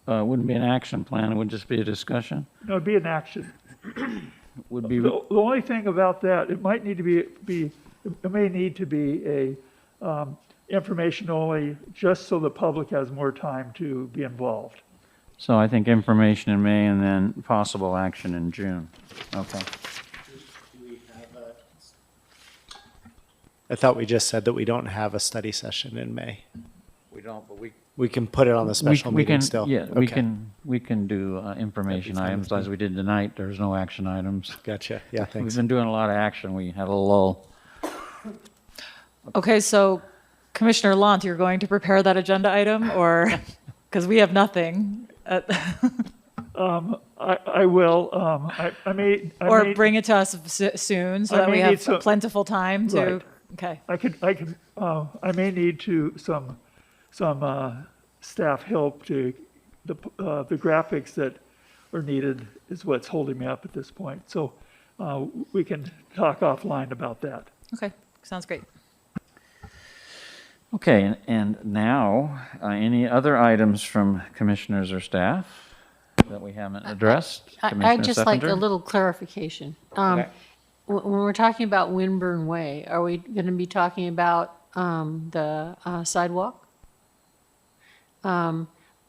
It wouldn't be an action plan, it would just be a discussion? No, it'd be an action. Would be, The only thing about that, it might need to be it may need to be a information only, just so the public has more time to be involved. so I think information in May and then possible action in June. Okay. I thought we just said that we don't have a study session in May. We don't, but We can put it on the special we meeting can, still. yeah, Okay. we can do information fine items with as we did tonight. There's no action items. Gotcha. Yeah, We've thanks. been doing a lot of action. We had a lull. Okay, so Commissioner Lant, you're going to prepare that agenda item, or, because we have nothing. I will, I may. Or bring it to us soon, so I that we may have need some- plentiful time to, Right. okay. I may need some staff help to, the graphics that are needed is what's holding me up at this point. So we can talk offline about that. Okay, sounds great. Okay, and now, any other items from commissioners or staff that we haven't addressed? I'd Commissioner just like a Steffinger? little clarification. Okay. When we're talking about Windburn Way, are we going to be talking about the sidewalk?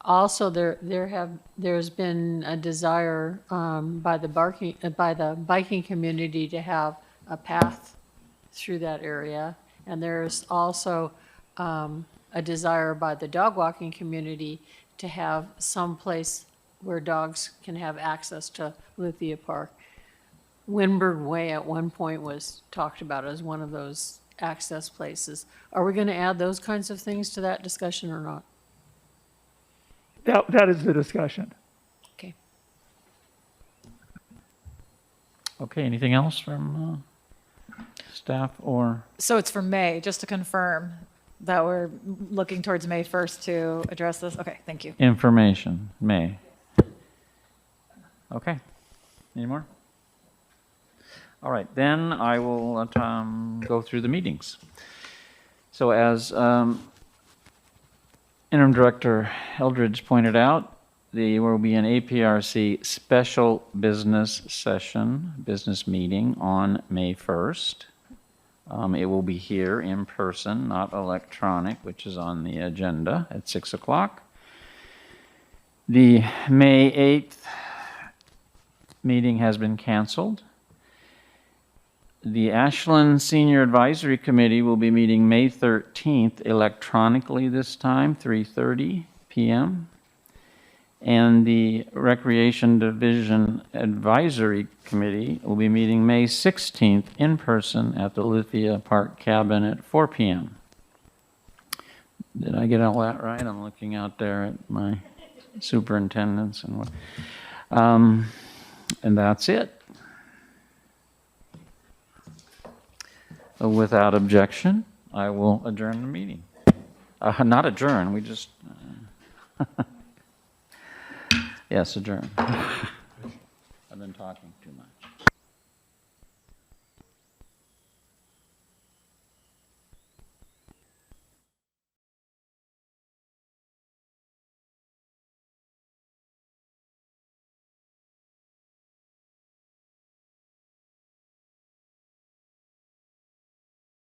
Also, there's been a desire by the biking community to have a path through that area, and there's also a desire by the dog walking community to have some place where dogs can have access to Lithia Park. Windburn Way at one point was talked about as one of those access places. Are we going to add those kinds of things to that discussion or not? That is the discussion. Okay. Okay, anything else from staff or? So it's for May, just to confirm that we're looking towards May 1st to address this? Okay, thank you. Information, May. Okay. Any more? All right, then I will go through the meetings. So as Interim Director Eldridge pointed out, There will be an APRC special business session, business meeting on May 1st. It will be here in person, not electronic, which is on the agenda at 6 o'clock. The May 8th meeting has been canceled. The Ashland Senior Advisory Committee will be meeting May 13th electronically this time, 3:30 p.m. And the Recreation Division Advisory Committee will be meeting May 16th in person at the Lithia Park Cabin at 4 p.m. Did I get all that right? I'm looking out there at my superintendents and what. And that's it. Without objection, I will adjourn the meeting. Not adjourn, we just, yes, adjourn. I've been talking too much.